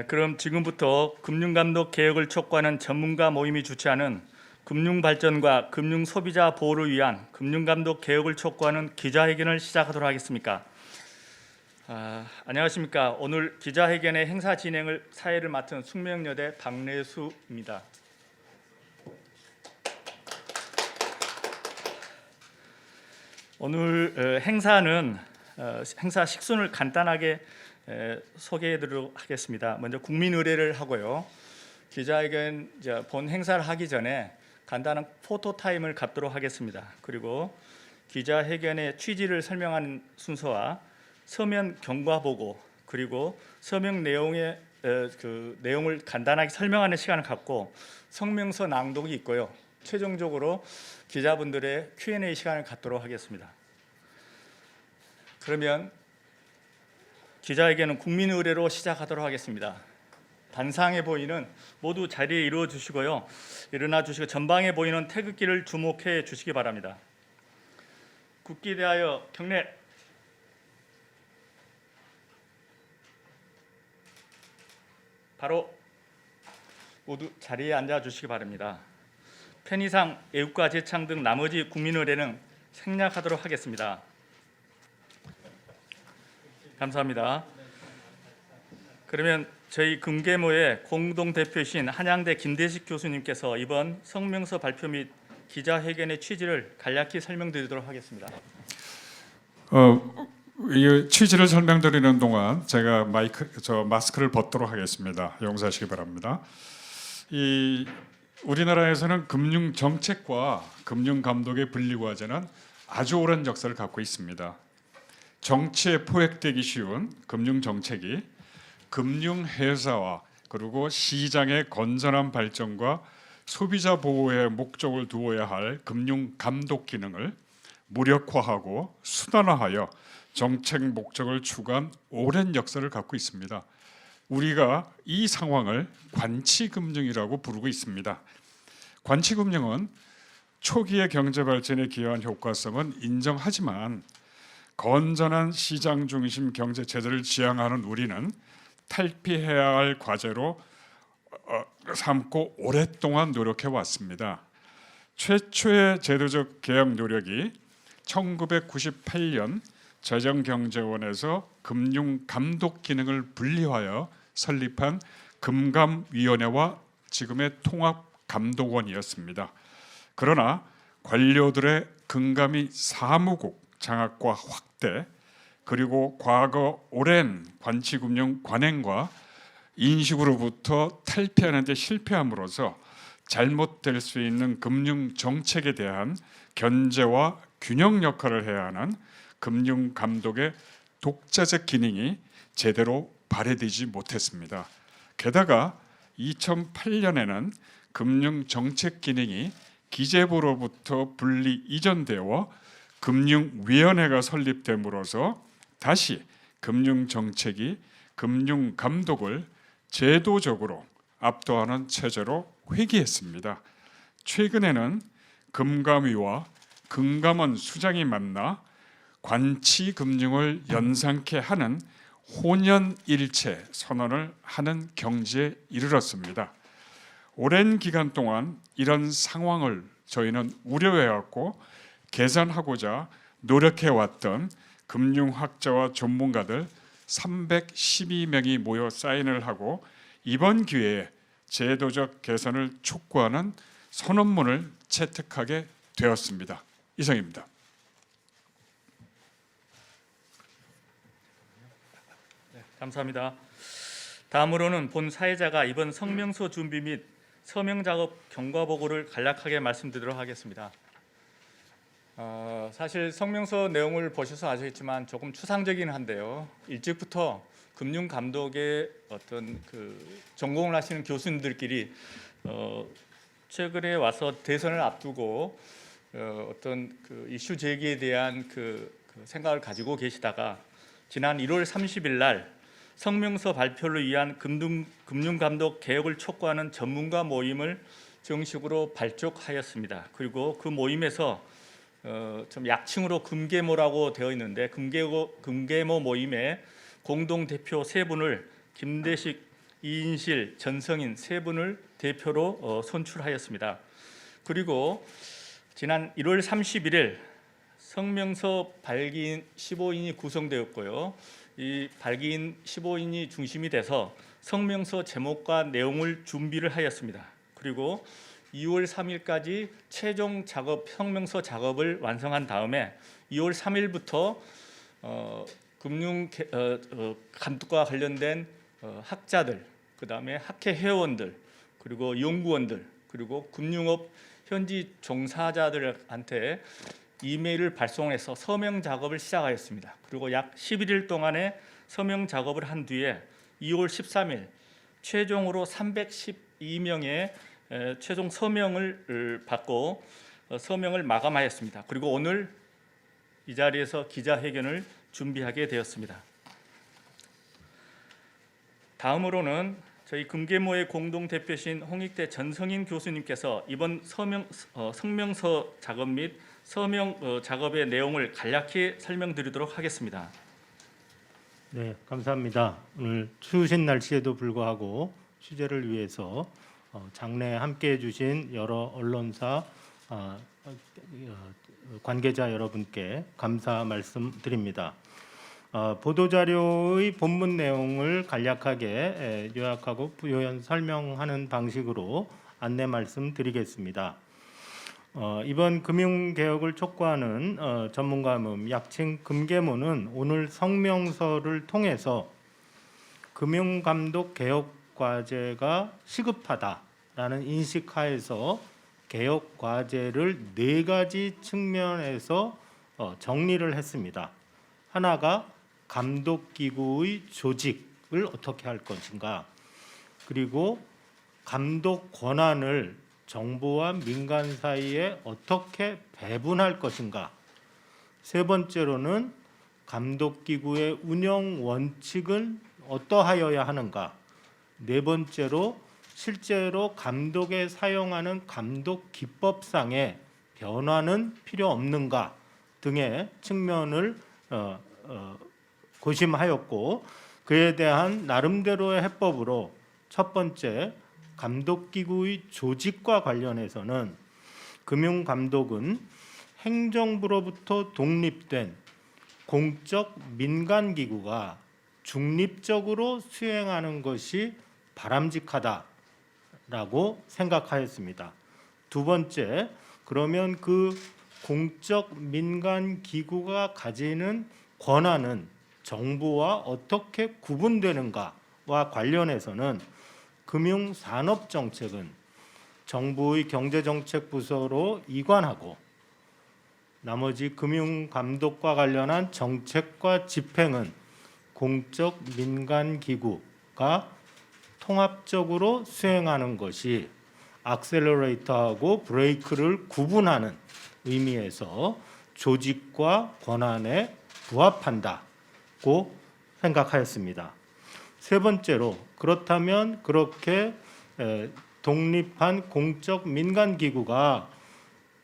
그럼 지금부터 금융감독 개혁을 촉구하는 전문가 모임이 주최하는 금융발전과 금융소비자 보호를 위한 금융감독 개혁을 촉구하는 기자회견을 시작하도록 하겠습니다. 안녕하십니까. 오늘 기자회견의 행사 진행을 사회를 맡은 숙명여대 박래수입니다. 오늘 행사는 행사 식순을 간단하게 소개해드리도록 하겠습니다. 먼저 국민 의례를 하고요. 기자회견 본 행사를 하기 전에 간단한 포토 타임을 갖도록 하겠습니다. 그리고 기자회견의 취지를 설명하는 순서와 서면 경과 보고 그리고 서명 내용의 내용을 간단하게 설명하는 시간을 갖고 성명서 낭독이 있고요. 최종적으로 기자분들의 Q&A 시간을 갖도록 하겠습니다. 그러면 기자회견은 국민 의례로 시작하도록 하겠습니다. 단상에 보이는 모두 자리에 이루어 주시고요. 일어나 주시고 전방에 보이는 태극기를 주목해 주시기 바랍니다. 국기 대하여 경례. 바로 모두 자리에 앉아 주시기 바랍니다. 편의상 애국가 제창 등 나머지 국민 의례는 생략하도록 하겠습니다. 감사합니다. 그러면 저희 금계모의 공동대표이신 한양대 김대식 교수님께서 이번 성명서 발표 및 기자회견의 취지를 간략히 설명드리도록 하겠습니다. 이 취지를 설명드리는 동안 제가 마스크를 벗도록 하겠습니다. 용서하시기 바랍니다. 우리나라에서는 금융 정책과 금융 감독의 분리과제는 아주 오랜 역사를 갖고 있습니다. 정치에 포획되기 쉬운 금융 정책이 금융 회사와 그리고 시장의 건전한 발전과 소비자 보호의 목적을 두어야 할 금융 감독 기능을 무력화하고 수단화하여 정책 목적을 추구한 오랜 역사를 갖고 있습니다. 우리가 이 상황을 관치금융이라고 부르고 있습니다. 관치금융은 초기의 경제 발전에 기여한 효과성은 인정하지만 건전한 시장 중심 경제 체제를 지향하는 우리는 탈피해야 할 과제로 삼고 오랫동안 노력해 왔습니다. 최초의 제도적 개혁 노력이 1998년 재정경제원에서 금융감독 기능을 분리하여 설립한 금감위원회와 지금의 통합감독원이었습니다. 그러나 관료들의 금감위 사무국 장악과 확대 그리고 과거 오랜 관치금융 관행과 인식으로부터 탈피하는 데 실패함으로써 잘못될 수 있는 금융 정책에 대한 견제와 균형 역할을 해야 하는 금융 감독의 독자적 기능이 제대로 발휘되지 못했습니다. 게다가 2008년에는 금융 정책 기능이 기재부로부터 분리 이전되어 금융위원회가 설립됨으로써 다시 금융 정책이 금융 감독을 제도적으로 압도하는 체제로 회귀했습니다. 최근에는 금감위와 금감원 수장이 만나 관치금융을 연상케 하는 혼연일체 선언을 하는 경지에 이르렀습니다. 오랜 기간 동안 이런 상황을 저희는 우려해왔고 개선하고자 노력해왔던 금융학자와 전문가들 312명이 모여 사인을 하고 이번 기회에 제도적 개선을 촉구하는 선언문을 채택하게 되었습니다. 이상입니다. 네, 감사합니다. 다음으로는 본 사회자가 이번 성명서 준비 및 서명 작업 경과 보고를 간략하게 말씀드리도록 하겠습니다. 사실 성명서 내용을 보셔서 아시겠지만 조금 추상적이긴 한데요. 일찍부터 금융 감독의 어떤 전공을 하시는 교수님들끼리 최근에 와서 대선을 앞두고 어떤 이슈 제기에 대한 생각을 가지고 계시다가 지난 1월 30일 날 성명서 발표를 위한 금융감독 개혁을 촉구하는 전문가 모임을 정식으로 발족하였습니다. 그리고 그 모임에서 좀 약칭으로 금계모라고 되어 있는데 금계모 모임의 공동 대표 세 분을 김대식 이인실, 전성인 세 분을 대표로 선출하였습니다. 그리고 지난 1월 31일 성명서 발기인 15인이 구성되었고요. 이 발기인 15인이 중심이 돼서 성명서 제목과 내용을 준비를 하였습니다. 그리고 2월 3일까지 최종 작업, 성명서 작업을 완성한 다음에 2월 3일부터 금융 감독과 관련된 학자들, 그다음에 학회 회원들, 그리고 연구원들, 그리고 금융업 현지 종사자들한테 이메일을 발송해서 서명 작업을 시작하였습니다. 그리고 약 11일 동안의 서명 작업을 한 뒤에 2월 13일 최종으로 312명의 최종 서명을 받고 서명을 마감하였습니다. 그리고 오늘 이 자리에서 기자회견을 준비하게 되었습니다. 다음으로는 저희 금계모의 공동대표신 홍익대 전성인 교수님께서 이번 성명서 작업 및 서명 작업의 내용을 간략히 설명드리도록 하겠습니다. 네, 감사합니다. 오늘 추우신 날씨에도 불구하고 취재를 위해서 장내에 함께해 주신 여러 언론사 관계자 여러분께 감사 말씀드립니다. 보도자료의 본문 내용을 간략하게 요약하고 부연 설명하는 방식으로 안내 말씀드리겠습니다. 이번 금융개혁을 촉구하는 전문가 모임 약칭 금계모는 오늘 성명서를 통해서 금융감독 개혁과제가 시급하다라는 인식하에서 개혁과제를 4가지 측면에서 정리를 했습니다. 하나가 감독기구의 조직을 어떻게 할 것인가, 그리고 감독 권한을 정부와 민간 사이에 어떻게 배분할 것인가, 세 번째로는 감독기구의 운영 원칙은 어떠하여야 하는가, 네 번째로 실제로 감독에 사용하는 감독 기법상의 변화는 필요 없는가 등의 측면을 고심하였고, 그에 대한 나름대로의 해법으로 첫 번째, 감독기구의 조직과 관련해서는 금융감독은 행정부로부터 독립된 공적 민간기구가 중립적으로 수행하는 것이 바람직하다라고 생각하였습니다. 두 번째, 그러면 그 공적 민간기구가 가지는 권한은 정부와 어떻게 구분되는가와 관련해서는 금융산업정책은 정부의 경제정책부서로 이관하고 나머지 금융감독과 관련한 정책과 집행은 공적 민간기구가 통합적으로 수행하는 것이 악셀러레이터하고 브레이크를 구분하는 의미에서 조직과 권한에 부합한다고 생각하였습니다. 세 번째로, 그렇다면 그렇게 독립한 공적 민간기구가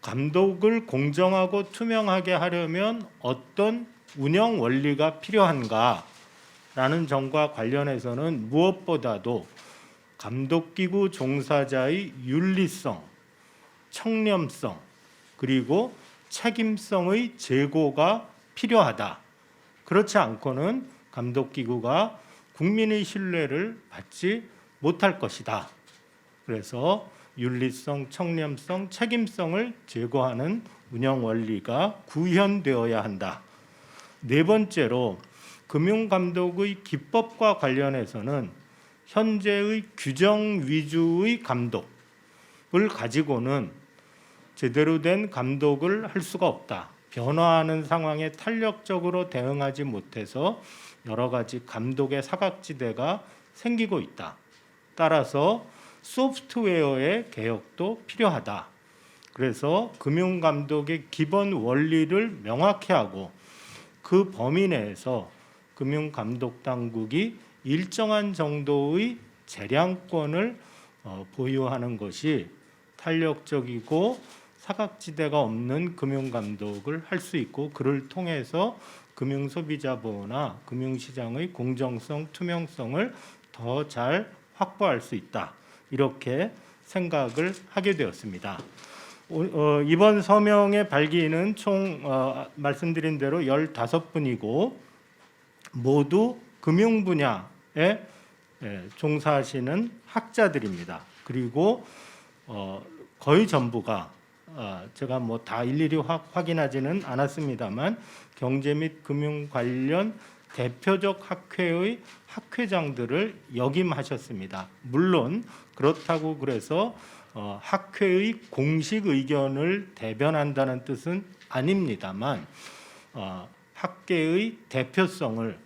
감독을 공정하고 투명하게 하려면 어떤 운영 원리가 필요한가라는 점과 관련해서는 무엇보다도 감독기구 종사자의 윤리성, 청렴성, 그리고 책임성의 제고가 필요하다. 그렇지 않고는 감독기구가 국민의 신뢰를 받지 못할 것이다. 그래서 윤리성, 청렴성, 책임성을 제고하는 운영 원리가 구현되어야 한다. 네 번째로, 금융감독의 기법과 관련해서는 현재의 규정 위주의 감독을 가지고는 제대로 된 감독을 할 수가 없다. 변화하는 상황에 탄력적으로 대응하지 못해서 여러 가지 감독의 사각지대가 생기고 있다. 따라서 소프트웨어의 개혁도 필요하다. 그래서 금융감독의 기본 원리를 명확히 하고 그 범위 내에서 금융감독당국이 일정한 정도의 재량권을 보유하는 것이 탄력적이고 사각지대가 없는 금융감독을 할 수 있고, 그를 통해서 금융소비자 보호나 금융시장의 공정성, 투명성을 더 잘 확보할 수 있다. 이렇게 생각을 하게 되었습니다. 이번 서명의 발기인은 총 말씀드린 대로 15분이고 모두 금융 분야에 종사하시는 학자들입니다. 그리고 거의 전부가 제가 뭐 다 일일이 확인하지는 않았습니다만 경제 및 금융 관련 대표적 학회의 학회장들을 역임하셨습니다. 물론 그렇다고 그래서 학회의 공식 의견을 대변한다는 뜻은 아닙니다만 학계의 대표성을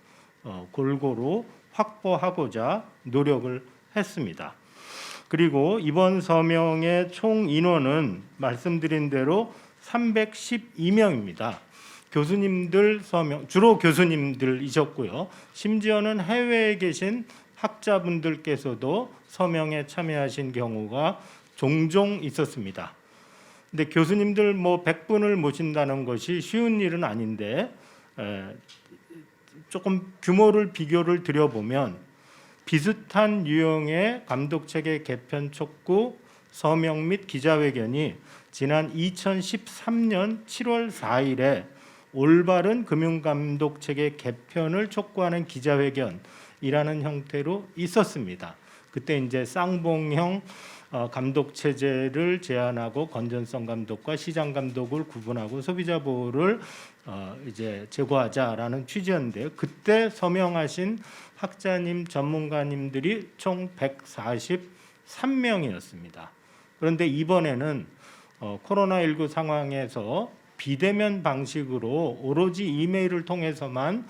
골고루 확보하고자 노력을 했습니다. 그리고 이번 서명의 총 인원은 말씀드린 대로 312명입니다. 교수님들 서명, 주로 교수님들이셨고요. 심지어는 해외에 계신 학자분들께서도 서명에 참여하신 경우가 종종 있었습니다. 근데 교수님들 뭐 100분을 모신다는 것이 쉬운 일은 아닌데 조금 규모를 비교를 드려보면 비슷한 유형의 감독체계 개편 촉구 서명 및 기자회견이 지난 2013년 7월 4일에 올바른 금융감독체계 개편을 촉구하는 기자회견이라는 형태로 있었습니다. 그때 이제 쌍봉형 감독 체제를 제한하고 건전성 감독과 시장 감독을 구분하고 소비자 보호를 이제 제고하자라는 취지였는데 그때 서명하신 학자님, 전문가님들이 총 143명이었습니다. 그런데 이번에는 코로나19 상황에서 비대면 방식으로 오로지 이메일을 통해서만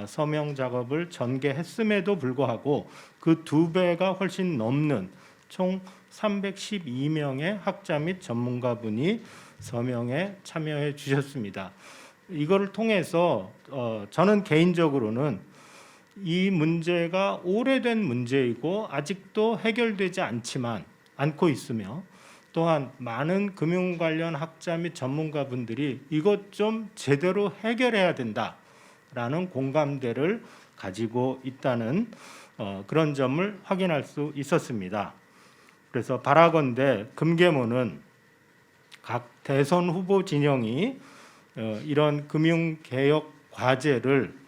서명 작업을 전개했음에도 불구하고 그 2배가 훨씬 넘는 총 312명의 학자 및 전문가분이 서명에 참여해 주셨습니다. 이거를 통해서 저는 개인적으로는 이 문제가 오래된 문제이고 아직도 해결되지 않고 있으며 또한 많은 금융 관련 학자 및 전문가분들이 이것 좀 제대로 해결해야 된다라는 공감대를 가지고 있다는 그런 점을 확인할 수 있었습니다. 그래서 바라건대 금계모는 각 대선 후보 진영이 이런 금융개혁 과제를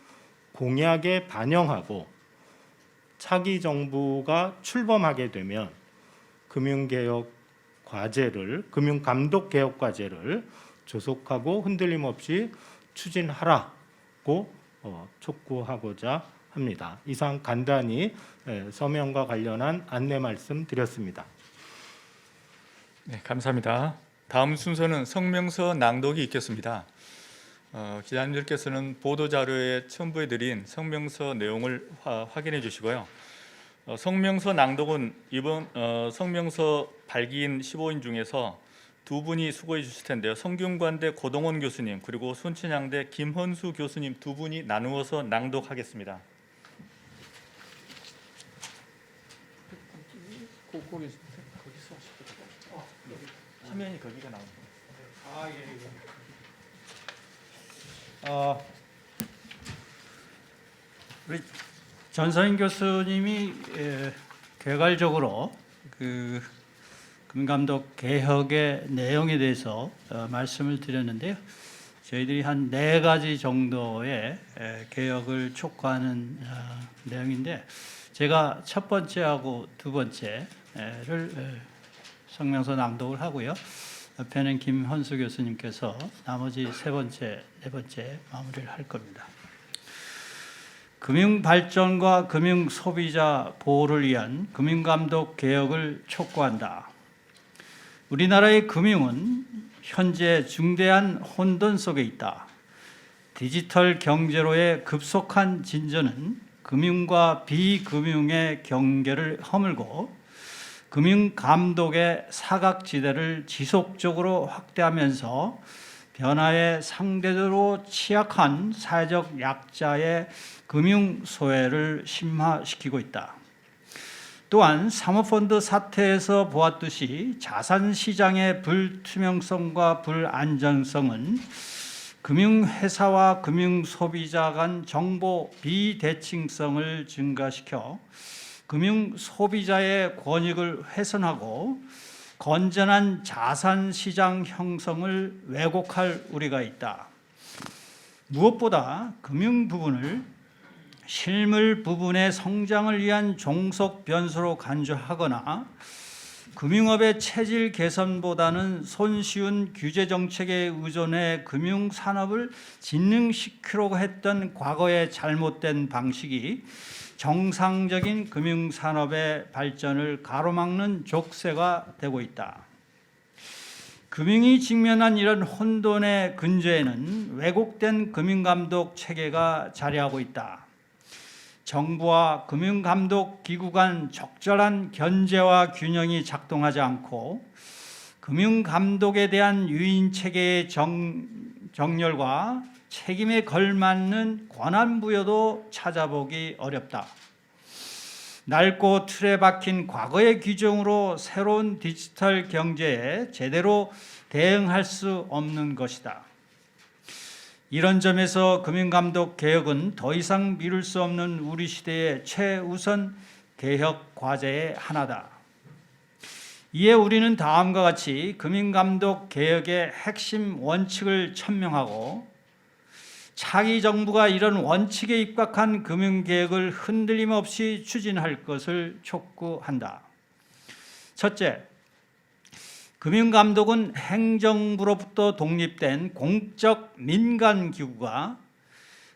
공약에 반영하고 차기 정부가 출범하게 되면 금융개혁 과제를 금융감독개혁 과제를 조속하고 흔들림 없이 추진하라고 촉구하고자 합니다. 이상 간단히 서명과 관련한 안내 말씀 드렸습니다. 네, 감사합니다. 다음 순서는 성명서 낭독이 있겠습니다. 기자님들께서는 보도자료에 첨부해드린 성명서 내용을 확인해 주시고요. 성명서 낭독은 이번 성명서 발기인 15인 중에서 2분이 수고해 주실 텐데요. 성균관대 고동원 교수님 그리고 순천향대 김헌수 교수님 2분이 나누어서 낭독하겠습니다. 거기서 화면이 거기가 나옵니다. 우리 전서인 교수님이 개괄적으로 그 금감독 개혁의 내용에 대해서 말씀을 드렸는데요. 저희들이 한 4가지 정도의 개혁을 촉구하는 내용인데 제가 첫 번째하고 두 번째를 성명서 낭독을 하고요. 옆에는 김헌수 교수님께서 나머지 세 번째, 네 번째 마무리를 할 겁니다. 금융 발전과 금융 소비자 보호를 위한 금융감독 개혁을 촉구한다. 우리나라의 금융은 현재 중대한 혼돈 속에 있다. 디지털 경제로의 급속한 진전은 금융과 비금융의 경계를 허물고 금융감독의 사각지대를 지속적으로 확대하면서 변화에 상대적으로 취약한 사회적 약자의 금융 소외를 심화시키고 있다. 또한 사모펀드 사태에서 보았듯이 자산시장의 불투명성과 불안정성은 금융회사와 금융소비자 간 정보 비대칭성을 증가시켜 금융 소비자의 권익을 훼손하고 건전한 자산 시장 형성을 왜곡할 우려가 있다. 무엇보다 금융 부분을 실물 부분의 성장을 위한 종속 변수로 간주하거나 금융업의 체질 개선보다는 손쉬운 규제 정책에 의존해 금융 산업을 진흥시키려고 했던 과거의 잘못된 방식이 정상적인 금융 산업의 발전을 가로막는 족쇄가 되고 있다. 금융이 직면한 이런 혼돈의 근저에는 왜곡된 금융감독 체계가 자리하고 있다. 정부와 금융감독기구 간 적절한 견제와 균형이 작동하지 않고 금융감독에 대한 유인체계의 정렬과 책임에 걸맞는 권한부여도 찾아보기 어렵다. 낡고 틀에 박힌 과거의 규정으로 새로운 디지털 경제에 제대로 대응할 수 없는 것이다. 이런 점에서 금융감독 개혁은 더 이상 미룰 수 없는 우리 시대의 최우선 개혁 과제의 하나다. 이에 우리는 다음과 같이 금융감독 개혁의 핵심 원칙을 천명하고 차기 정부가 이런 원칙에 입각한 금융개혁을 흔들림 없이 추진할 것을 촉구한다. 첫째, 금융감독은 행정부로부터 독립된 공적 민간기구가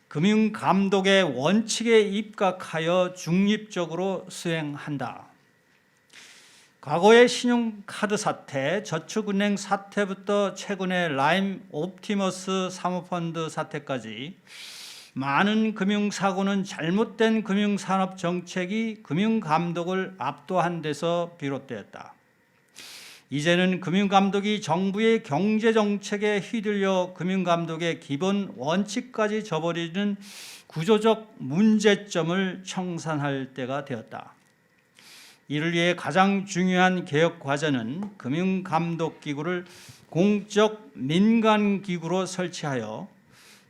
금융감독의 원칙에 입각하여 중립적으로 수행한다. 과거의 신용카드 사태, 저축은행 사태부터 최근의 라임 옵티머스 사모펀드 사태까지 많은 금융사고는 잘못된 금융산업 정책이 금융감독을 압도한 데서 비롯되었다. 이제는 금융감독이 정부의 경제정책에 휘둘려 금융감독의 기본 원칙까지 저버리는 구조적 문제점을 청산할 때가 되었다. 이를 위해 가장 중요한 개혁 과제는 금융감독기구를 공적 민간기구로 설치하여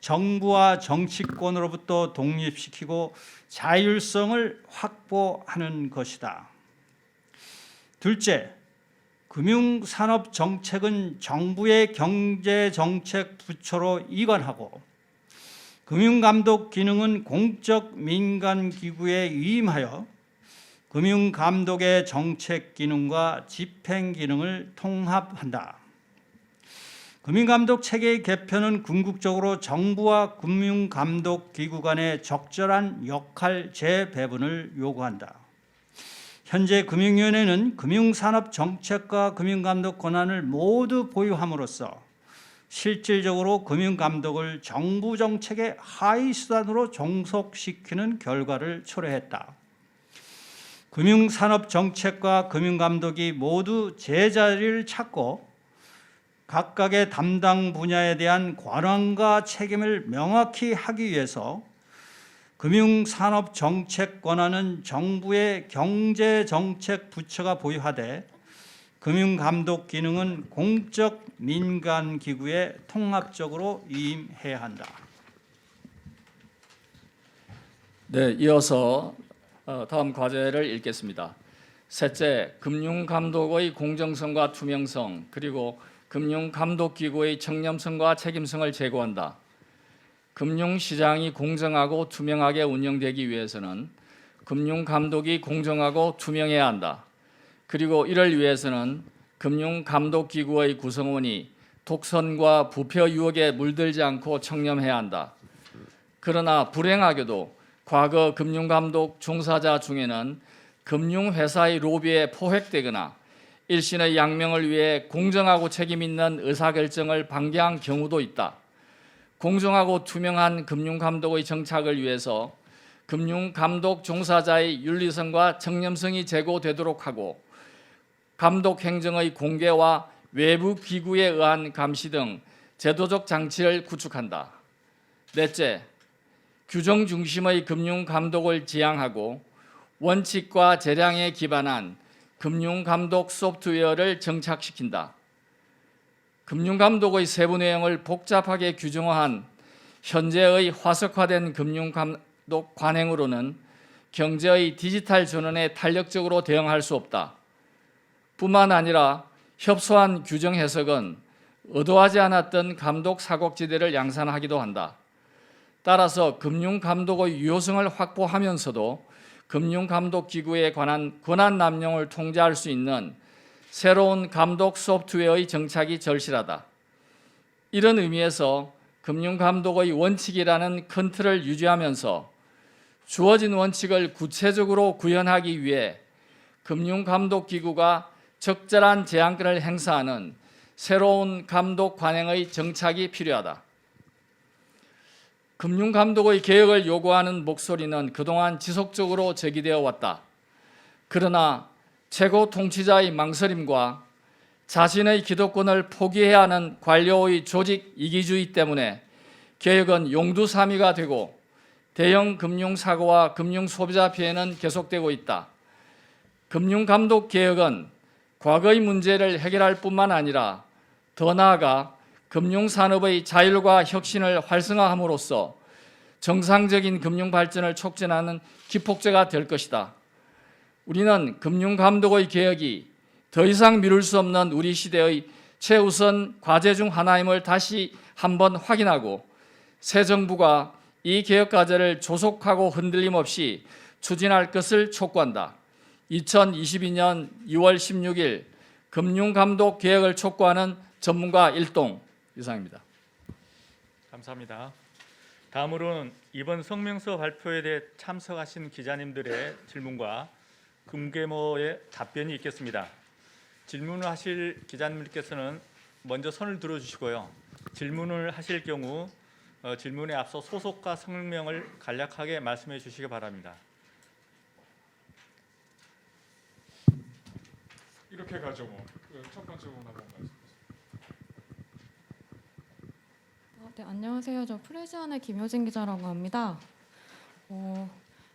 정부와 정치권으로부터 독립시키고 자율성을 확보하는 것이다. 둘째, 금융산업 정책은 정부의 경제정책 부처로 이관하고 금융감독 기능은 공적 민간기구에 위임하여 금융감독의 정책 기능과 집행 기능을 통합한다. 금융감독 체계의 개편은 궁극적으로 정부와 금융감독기구 간의 적절한 역할 재배분을 요구한다. 현재 금융위원회는 금융산업 정책과 금융감독 권한을 모두 보유함으로써 실질적으로 금융감독을 정부 정책의 하위 수단으로 종속시키는 결과를 초래했다. 금융산업 정책과 금융감독이 모두 제자리를 찾고 각각의 담당 분야에 대한 권한과 책임을 명확히 하기 위해서 금융산업 정책 권한은 정부의 경제정책 부처가 보유하되 금융감독 기능은 공적 민간기구에 통합적으로 위임해야 한다. 네, 이어서 다음 과제를 읽겠습니다. 셋째, 금융감독의 공정성과 투명성 그리고 금융감독기구의 청렴성과 책임성을 제고한다. 금융시장이 공정하고 투명하게 운영되기 위해서는 금융감독이 공정하고 투명해야 한다. 그리고 이를 위해서는 금융감독기구의 구성원이 독선과 부패 유혹에 물들지 않고 청렴해야 한다. 그러나 불행하게도 과거 금융감독 종사자 중에는 금융회사의 로비에 포획되거나 일신의 양명을 위해 공정하고 책임 있는 의사결정을 방해한 경우도 있다. 공정하고 투명한 금융감독의 정착을 위해서 금융감독 종사자의 윤리성과 청렴성이 제고되도록 하고 감독 행정의 공개와 외부 기구에 의한 감시 등 제도적 장치를 구축한다. 넷째, 규정 중심의 금융감독을 지향하고 원칙과 재량에 기반한 금융감독 소프트웨어를 정착시킨다. 금융감독의 세부 내용을 복잡하게 규정화한 현재의 화석화된 금융감독 관행으로는 경제의 디지털 전환에 탄력적으로 대응할 수 없다. 뿐만 아니라 협소한 규정 해석은 의도하지 않았던 감독 사각지대를 양산하기도 한다. 따라서 금융감독의 유효성을 확보하면서도 금융감독기구에 관한 권한 남용을 통제할 수 있는 새로운 감독 소프트웨어의 정착이 절실하다. 이런 의미에서 금융감독의 원칙이라는 큰 틀을 유지하면서 주어진 원칙을 구체적으로 구현하기 위해 금융감독기구가 적절한 제한권을 행사하는 새로운 감독 관행의 정착이 필요하다. 금융감독의 개혁을 요구하는 목소리는 그동안 지속적으로 제기되어 왔다. 그러나 최고 통치자의 망설임과 자신의 기득권을 포기해야 하는 관료의 조직 이기주의 때문에 개혁은 용두사미가 되고 대형 금융사고와 금융소비자 피해는 계속되고 있다. 금융감독 개혁은 과거의 문제를 해결할 뿐만 아니라 더 나아가 금융산업의 자율과 혁신을 활성화함으로써 정상적인 금융 발전을 촉진하는 기폭제가 될 것이다. 우리는 금융감독의 개혁이 더 이상 미룰 수 없는 우리 시대의 최우선 과제 중 하나임을 다시 한번 확인하고 새 정부가 이 개혁 과제를 조속하고 흔들림 없이 추진할 것을 촉구한다. 2022년 2월 16일 금융감독 개혁을 촉구하는 전문가 일동 이상입니다. 감사합니다. 다음으로는 이번 성명서 발표에 대해 참석하신 기자님들의 질문과 금괴모의 답변이 있겠습니다. 질문을 하실 기자님들께서는 먼저 손을 들어주시고요. 질문을 하실 경우 질문에 앞서 소속과 성명을 간략하게 말씀해 주시기 바랍니다. 이렇게 가죠 뭐. 첫 번째 부분 한번 말씀해 주세요. 네, 안녕하세요. 저 프레시안의 김효진 기자라고 합니다.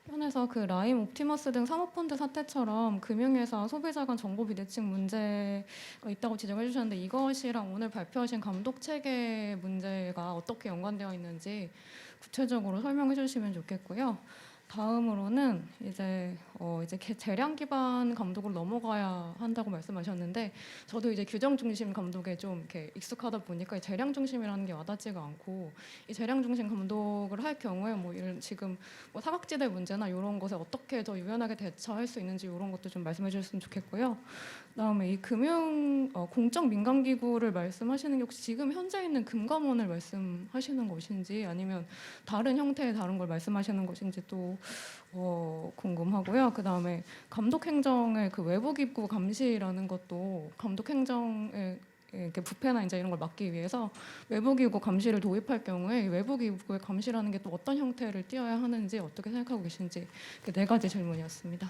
현에서 그 라임, 옵티머스 등 사모펀드 사태처럼 금융회사 소비자 간 정보 비대칭 문제가 있다고 지적해 주셨는데 이것이랑 오늘 발표하신 감독 체계 문제가 어떻게 연관되어 있는지 구체적으로 설명해 주시면 좋겠고요. 다음으로는 이제 재량 기반 감독으로 넘어가야 한다고 말씀하셨는데 저도 이제 규정 중심 감독에 좀 이렇게 익숙하다 보니까 이 재량 중심이라는 게 와닿지가 않고 이 재량 중심 감독을 할 경우에 뭐 이런 지금 뭐 사각지대 문제나 이런 것에 어떻게 더 유연하게 대처할 수 있는지 이런 것도 좀 말씀해 주셨으면 좋겠고요. 그다음에 이 공적 민간 기구를 말씀하시는 게 혹시 지금 현재 있는 금감원을 말씀하시는 것인지 아니면 다른 형태의 다른 걸 말씀하시는 것인지 또 궁금하고요. 그다음에 감독 행정의 그 외부 기구 감시라는 것도 감독 행정의 이렇게 부패나 이제 이런 걸 막기 위해서 외부 기구 감시를 도입할 경우에 외부 기구의 감시라는 게 또 어떤 형태를 띄어야 하는지 어떻게 생각하고 계신지 그 네 가지 질문이었습니다.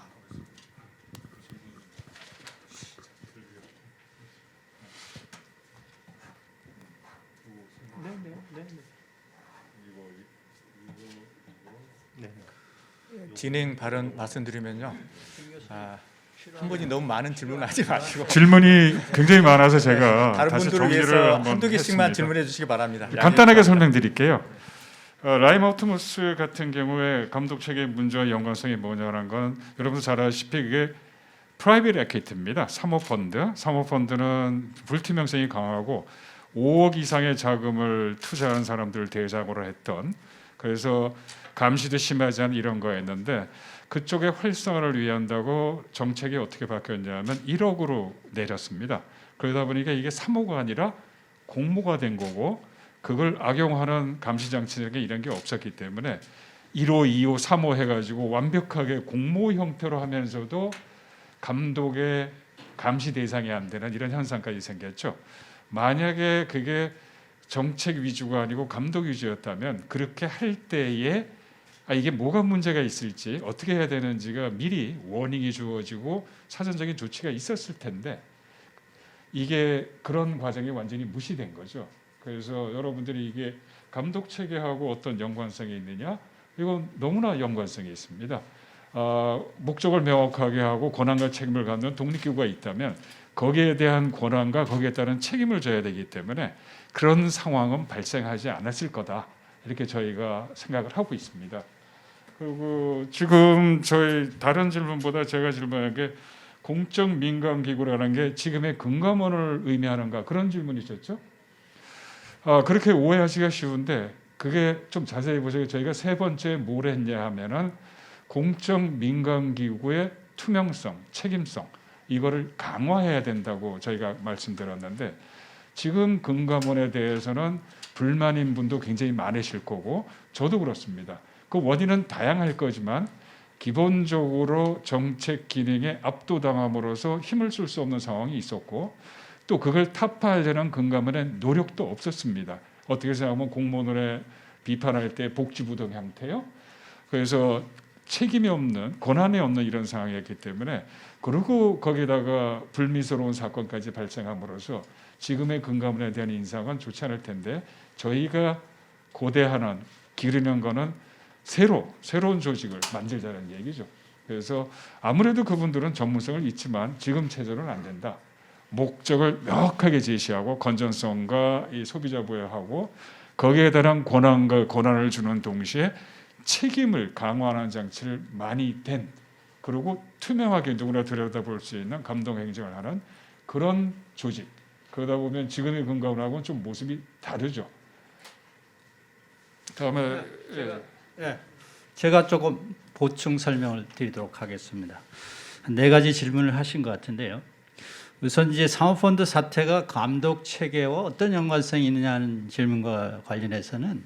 진행 발언 말씀드리면요. 한 분이 너무 많은 질문하지 마시고 질문이 굉장히 많아서 제가 다른 다시 분들을 정리를 위해서 한번 한두 개씩만 했습니다. 질문해 주시기 바랍니다. 간단하게 설명드릴게요. 라임 옵티머스 같은 경우에 감독 체계 문제와 연관성이 뭐냐는 건 여러분도 잘 아시다시피 그게 프라이빗 에퀴티입니다. 사모펀드는 불투명성이 강하고 5억 이상의 자금을 투자한 사람들을 대상으로 했던 그래서 감시도 심하지 않은 이런 거였는데 그쪽의 활성화를 위한다고 정책이 어떻게 바뀌었냐면 1억으로 내렸습니다. 그러다 보니까 이게 3호가 아니라 공모가 된 거고 그걸 악용하는 감시 장치들이 이런 게 없었기 때문에 1호, 2호, 3호 해가지고 완벽하게 공모 형태로 하면서도 감독의 감시 대상이 안 되는 이런 현상까지 생겼죠. 만약에 그게 정책 위주가 아니고 감독 위주였다면 그렇게 할 때에 이게 뭐가 문제가 있을지 어떻게 해야 되는지가 미리 워닝이 주어지고 사전적인 조치가 있었을 텐데 이게 그런 과정이 완전히 무시된 거죠. 그래서 여러분들이 이게 감독 체계하고 어떤 연관성이 있느냐? 이건 너무나 연관성이 있습니다. 목적을 명확하게 하고 권한과 책임을 갖는 독립기구가 있다면 거기에 대한 권한과 거기에 따른 책임을 져야 되기 때문에 그런 상황은 발생하지 않았을 거다. 이렇게 저희가 생각을 하고 있습니다. 그리고 지금 저희 다른 질문보다 제가 질문한 게 공적 민간 기구라는 게 지금의 금감원을 의미하는가 그런 질문이셨죠? 그렇게 오해하시기가 쉬운데 그게 좀 자세히 보세요. 저희가 세 번째 뭘 했냐 하면은 공적 민간 기구의 투명성, 책임성 이거를 강화해야 된다고 저희가 말씀드렸는데 지금 금감원에 대해서는 불만인 분도 굉장히 많으실 거고 저도 그렇습니다. 그 원인은 다양할 거지만 기본적으로 정책 기능에 압도당함으로써 힘을 쓸 수 없는 상황이 있었고 또 그걸 타파하려는 금감원의 노력도 없었습니다. 어떻게 생각하면 공무원을 비판할 때 복지부동 형태요. 그래서 책임이 없는 권한이 없는 이런 상황이었기 때문에 그리고 거기다가 불미스러운 사건까지 발생함으로써 지금의 금감원에 대한 인상은 좋지 않을 텐데 저희가 고대하는 기르는 거는 새로운 조직을 만들자는 얘기죠. 그래서 아무래도 그분들은 전문성을 잊지만 지금 체제로는 안 된다. 목적을 명확하게 제시하고 건전성과 이 소비자 보호하고 거기에 대한 권한을 주는 동시에 책임을 강화하는 장치를 많이 된 그리고 투명하게 누구나 들여다볼 수 있는 감독 행정을 하는 그런 조직. 그러다 보면 지금의 금감원하고는 좀 모습이 다르죠. 다음에 제가 조금 보충 설명을 드리도록 하겠습니다. 네 가지 질문을 하신 것 같은데요. 우선 이제 사모펀드 사태가 감독 체계와 어떤 연관성이 있느냐는 질문과 관련해서는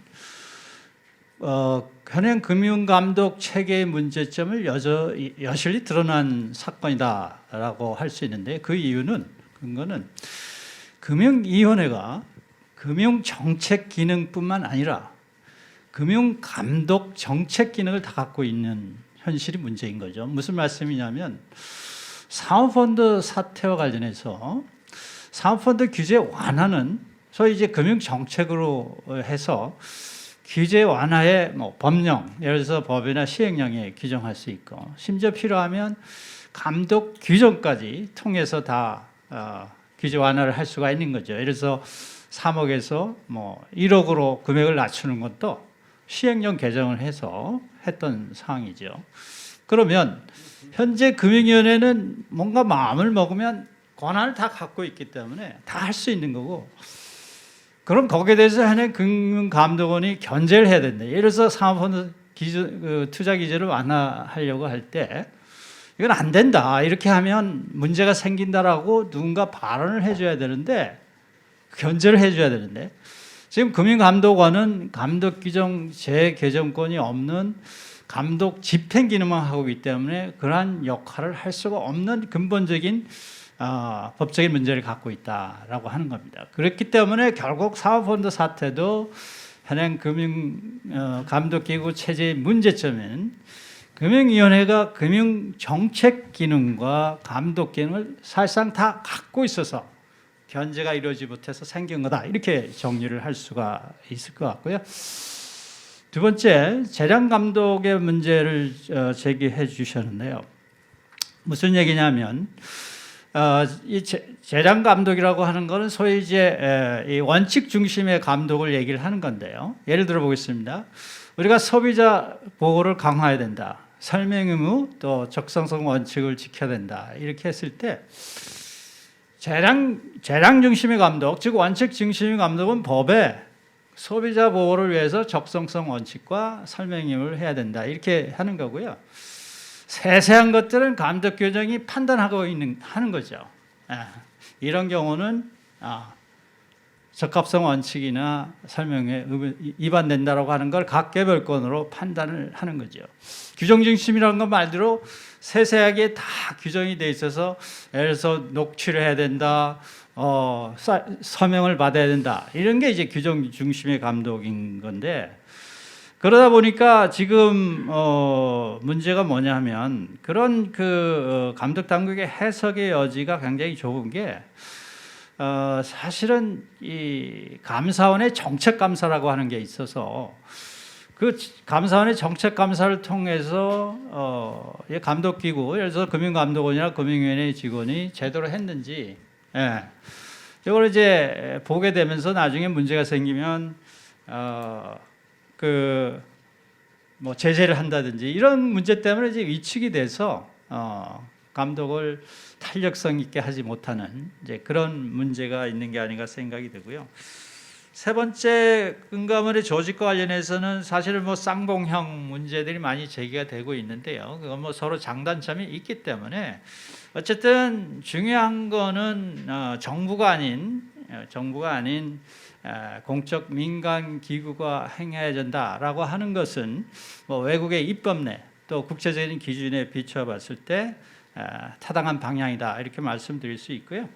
현행 금융감독 체계의 문제점을 여실히 드러난 사건이다라고 할 수 있는데 그 이유는 근거는 금융위원회가 금융정책 기능뿐만 아니라 금융감독 정책 기능을 다 갖고 있는 현실이 문제인 거죠. 무슨 말씀이냐면 사모펀드 사태와 관련해서 사모펀드 규제 완화는 소위 이제 금융정책으로 해서 규제 완화의 법령, 예를 들어서 법이나 시행령에 규정할 수 있고 심지어 필요하면 감독 규정까지 통해서 다 규제 완화를 할 수가 있는 거죠. 예를 들어서 3억에서 1억으로 금액을 낮추는 것도 시행령 개정을 해서 했던 상황이죠. 그러면 현재 금융위원회는 뭔가 마음을 먹으면 권한을 다 갖고 있기 때문에 다 할 수 있는 거고 그럼 거기에 대해서 현행 금융감독원이 견제를 해야 된다. 예를 들어서 사모펀드 투자 기준을 완화하려고 할 때 이건 안 된다. 이렇게 하면 문제가 생긴다라고 누군가 발언을 해줘야 되는데 견제를 해줘야 되는데 지금 금융감독원은 감독 규정 재개정권이 없는 감독 집행 기능만 하고 있기 때문에 그러한 역할을 할 수가 없는 근본적인 법적인 문제를 갖고 있다라고 하는 겁니다. 그렇기 때문에 결국 사모펀드 사태도 현행 금융감독기구 체제의 문제점은 금융위원회가 금융정책 기능과 감독 기능을 사실상 다 갖고 있어서 견제가 이루어지지 못해서 생긴 거다. 이렇게 정리를 할 수가 있을 것 같고요. 두 번째, 재량 감독의 문제를 제기해 주셨는데요. 무슨 얘기냐면 이 재량 감독이라고 하는 것은 소위 이제 이 원칙 중심의 감독을 얘기를 하는 건데요. 예를 들어 보겠습니다. 우리가 소비자 보호를 강화해야 된다. 설명 의무 또 적성성 원칙을 지켜야 된다. 이렇게 했을 때 재량 중심의 감독, 즉 원칙 중심의 감독은 법에 소비자 보호를 위해서 적성성 원칙과 설명 의무를 해야 된다. 이렇게 하는 거고요. 세세한 것들은 감독 규정이 판단하고 하는 거죠. 이런 경우는 적합성 원칙이나 설명에 위반된다라고 하는 걸 각 개별권으로 판단을 하는 거죠. 규정 중심이라는 건 말대로 세세하게 다 규정이 돼 있어서 예를 들어서 녹취를 해야 된다, 서명을 받아야 된다 이런 게 이제 규정 중심의 감독인 건데 그러다 보니까 지금 문제가 뭐냐면 그런 감독 당국의 해석의 여지가 굉장히 좁은 게 사실은 이 감사원의 정책 감사라고 하는 게 있어서 그 감사원의 정책 감사를 통해서 감독기구 예를 들어서 금융감독원이나 금융위원회 직원이 제대로 했는지 이걸 이제 보게 되면서 나중에 문제가 생기면 뭐 제재를 한다든지 이런 문제 때문에 이제 위축이 돼서 감독을 탄력성 있게 하지 못하는 이제 그런 문제가 있는 게 아닌가 생각이 되고요. 세 번째 금감원의 조직과 관련해서는 사실은 뭐 쌍봉형 문제들이 많이 제기가 되고 있는데요. 그건 뭐 서로 장단점이 있기 때문에 어쨌든 중요한 거는 정부가 아닌 공적 민간 기구가 행해야 된다라고 하는 것은 뭐 외국의 입법례 또 국제적인 기준에 비추어 봤을 때 타당한 방향이다 이렇게 말씀드릴 수 있고요.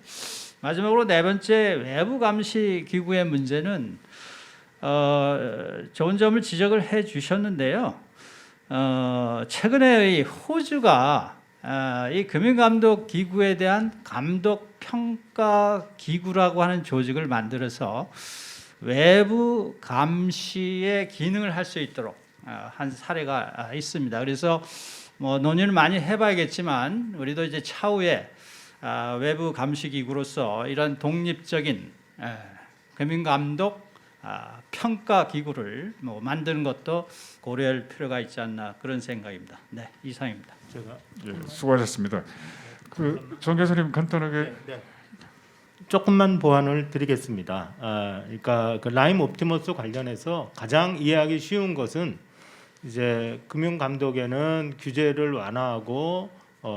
마지막으로 네 번째 외부 감시 기구의 문제는 좋은 점을 지적을 해 주셨는데요. 최근에 이 호주가 이 금융감독 기구에 대한 감독 평가 기구라고 하는 조직을 만들어서 외부 감시의 기능을 할 수 있도록 한 사례가 있습니다. 그래서 뭐 논의를 많이 해봐야겠지만 우리도 이제 차후에 외부 감시 기구로서 이런 독립적인 금융감독 평가 기구를 뭐 만드는 것도 고려할 필요가 있지 않나 그런 생각입니다. 네, 이상입니다. 제가 예, 수고하셨습니다. 정 교수님 간단하게 조금만 보완을 드리겠습니다. 그러니까 그 라임 옵티머스 관련해서 가장 이해하기 쉬운 것은 이제 금융 감독에는 규제를 완화하고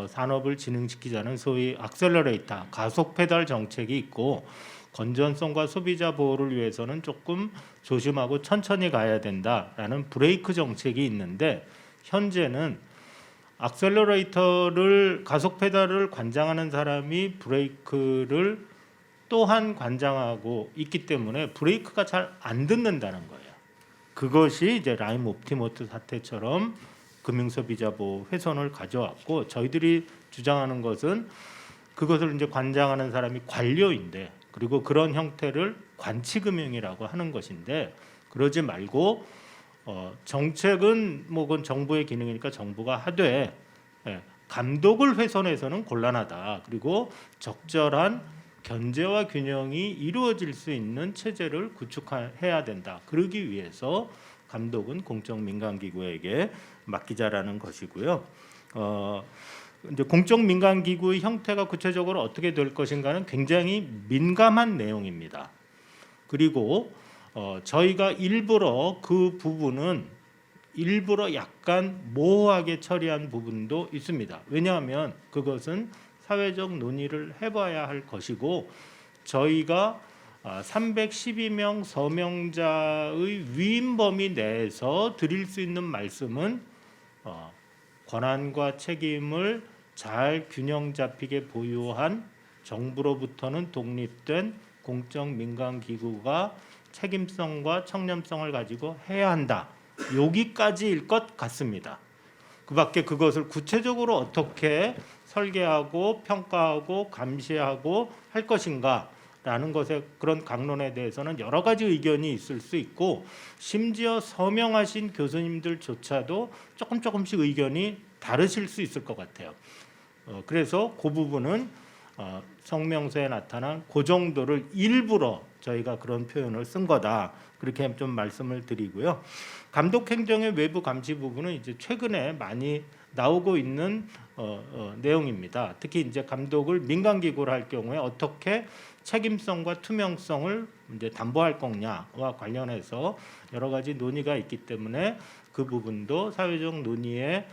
산업을 진흥시키자는 소위 악셀러레이터 가속 페달 정책이 있고 건전성과 소비자 보호를 위해서는 조금 조심하고 천천히 가야 된다라는 브레이크 정책이 있는데 현재는 악셀러레이터를 가속 페달을 관장하는 사람이 브레이크를 또한 관장하고 있기 때문에 브레이크가 잘 안 듣는다는 거예요. 그것이 이제 라임 옵티머스 사태처럼 금융소비자 보호 훼손을 가져왔고 저희들이 주장하는 것은 그것을 이제 관장하는 사람이 관료인데 그리고 그런 형태를 관치금융이라고 하는 것인데 그러지 말고 정책은 뭐 그건 정부의 기능이니까 정부가 하되 감독을 훼손해서는 곤란하다. 그리고 적절한 견제와 균형이 이루어질 수 있는 체제를 구축해야 된다. 그러기 위해서 감독은 공적 민간 기구에게 맡기자라는 것이고요. 이제 공적 민간 기구의 형태가 구체적으로 어떻게 될 것인가는 굉장히 민감한 내용입니다. 그리고 저희가 일부러 그 부분은 일부러 약간 모호하게 처리한 부분도 있습니다. 왜냐하면 그것은 사회적 논의를 해봐야 할 것이고 저희가 312명 서명자의 위임 범위 내에서 드릴 수 있는 말씀은 권한과 책임을 잘 균형 잡히게 보유한 정부로부터는 독립된 공적 민간 기구가 책임성과 청렴성을 가지고 해야 한다. 여기까지일 것 같습니다. 그밖에 그것을 구체적으로 어떻게 설계하고 평가하고 감시하고 할 것인가라는 것에 그런 강론에 대해서는 여러 가지 의견이 있을 수 있고 심지어 서명하신 교수님들조차도 조금씩 의견이 다르실 수 있을 것 같아요. 그래서 그 부분은 성명서에 나타난 그 정도를 일부러 저희가 그런 표현을 쓴 거다. 그렇게 좀 말씀을 드리고요. 감독 행정의 외부 감시 부분은 이제 최근에 많이 나오고 있는 내용입니다. 특히 이제 감독을 민간 기구로 할 경우에 어떻게 책임성과 투명성을 이제 담보할 거냐와 관련해서 여러 가지 논의가 있기 때문에 그 부분도 사회적 논의에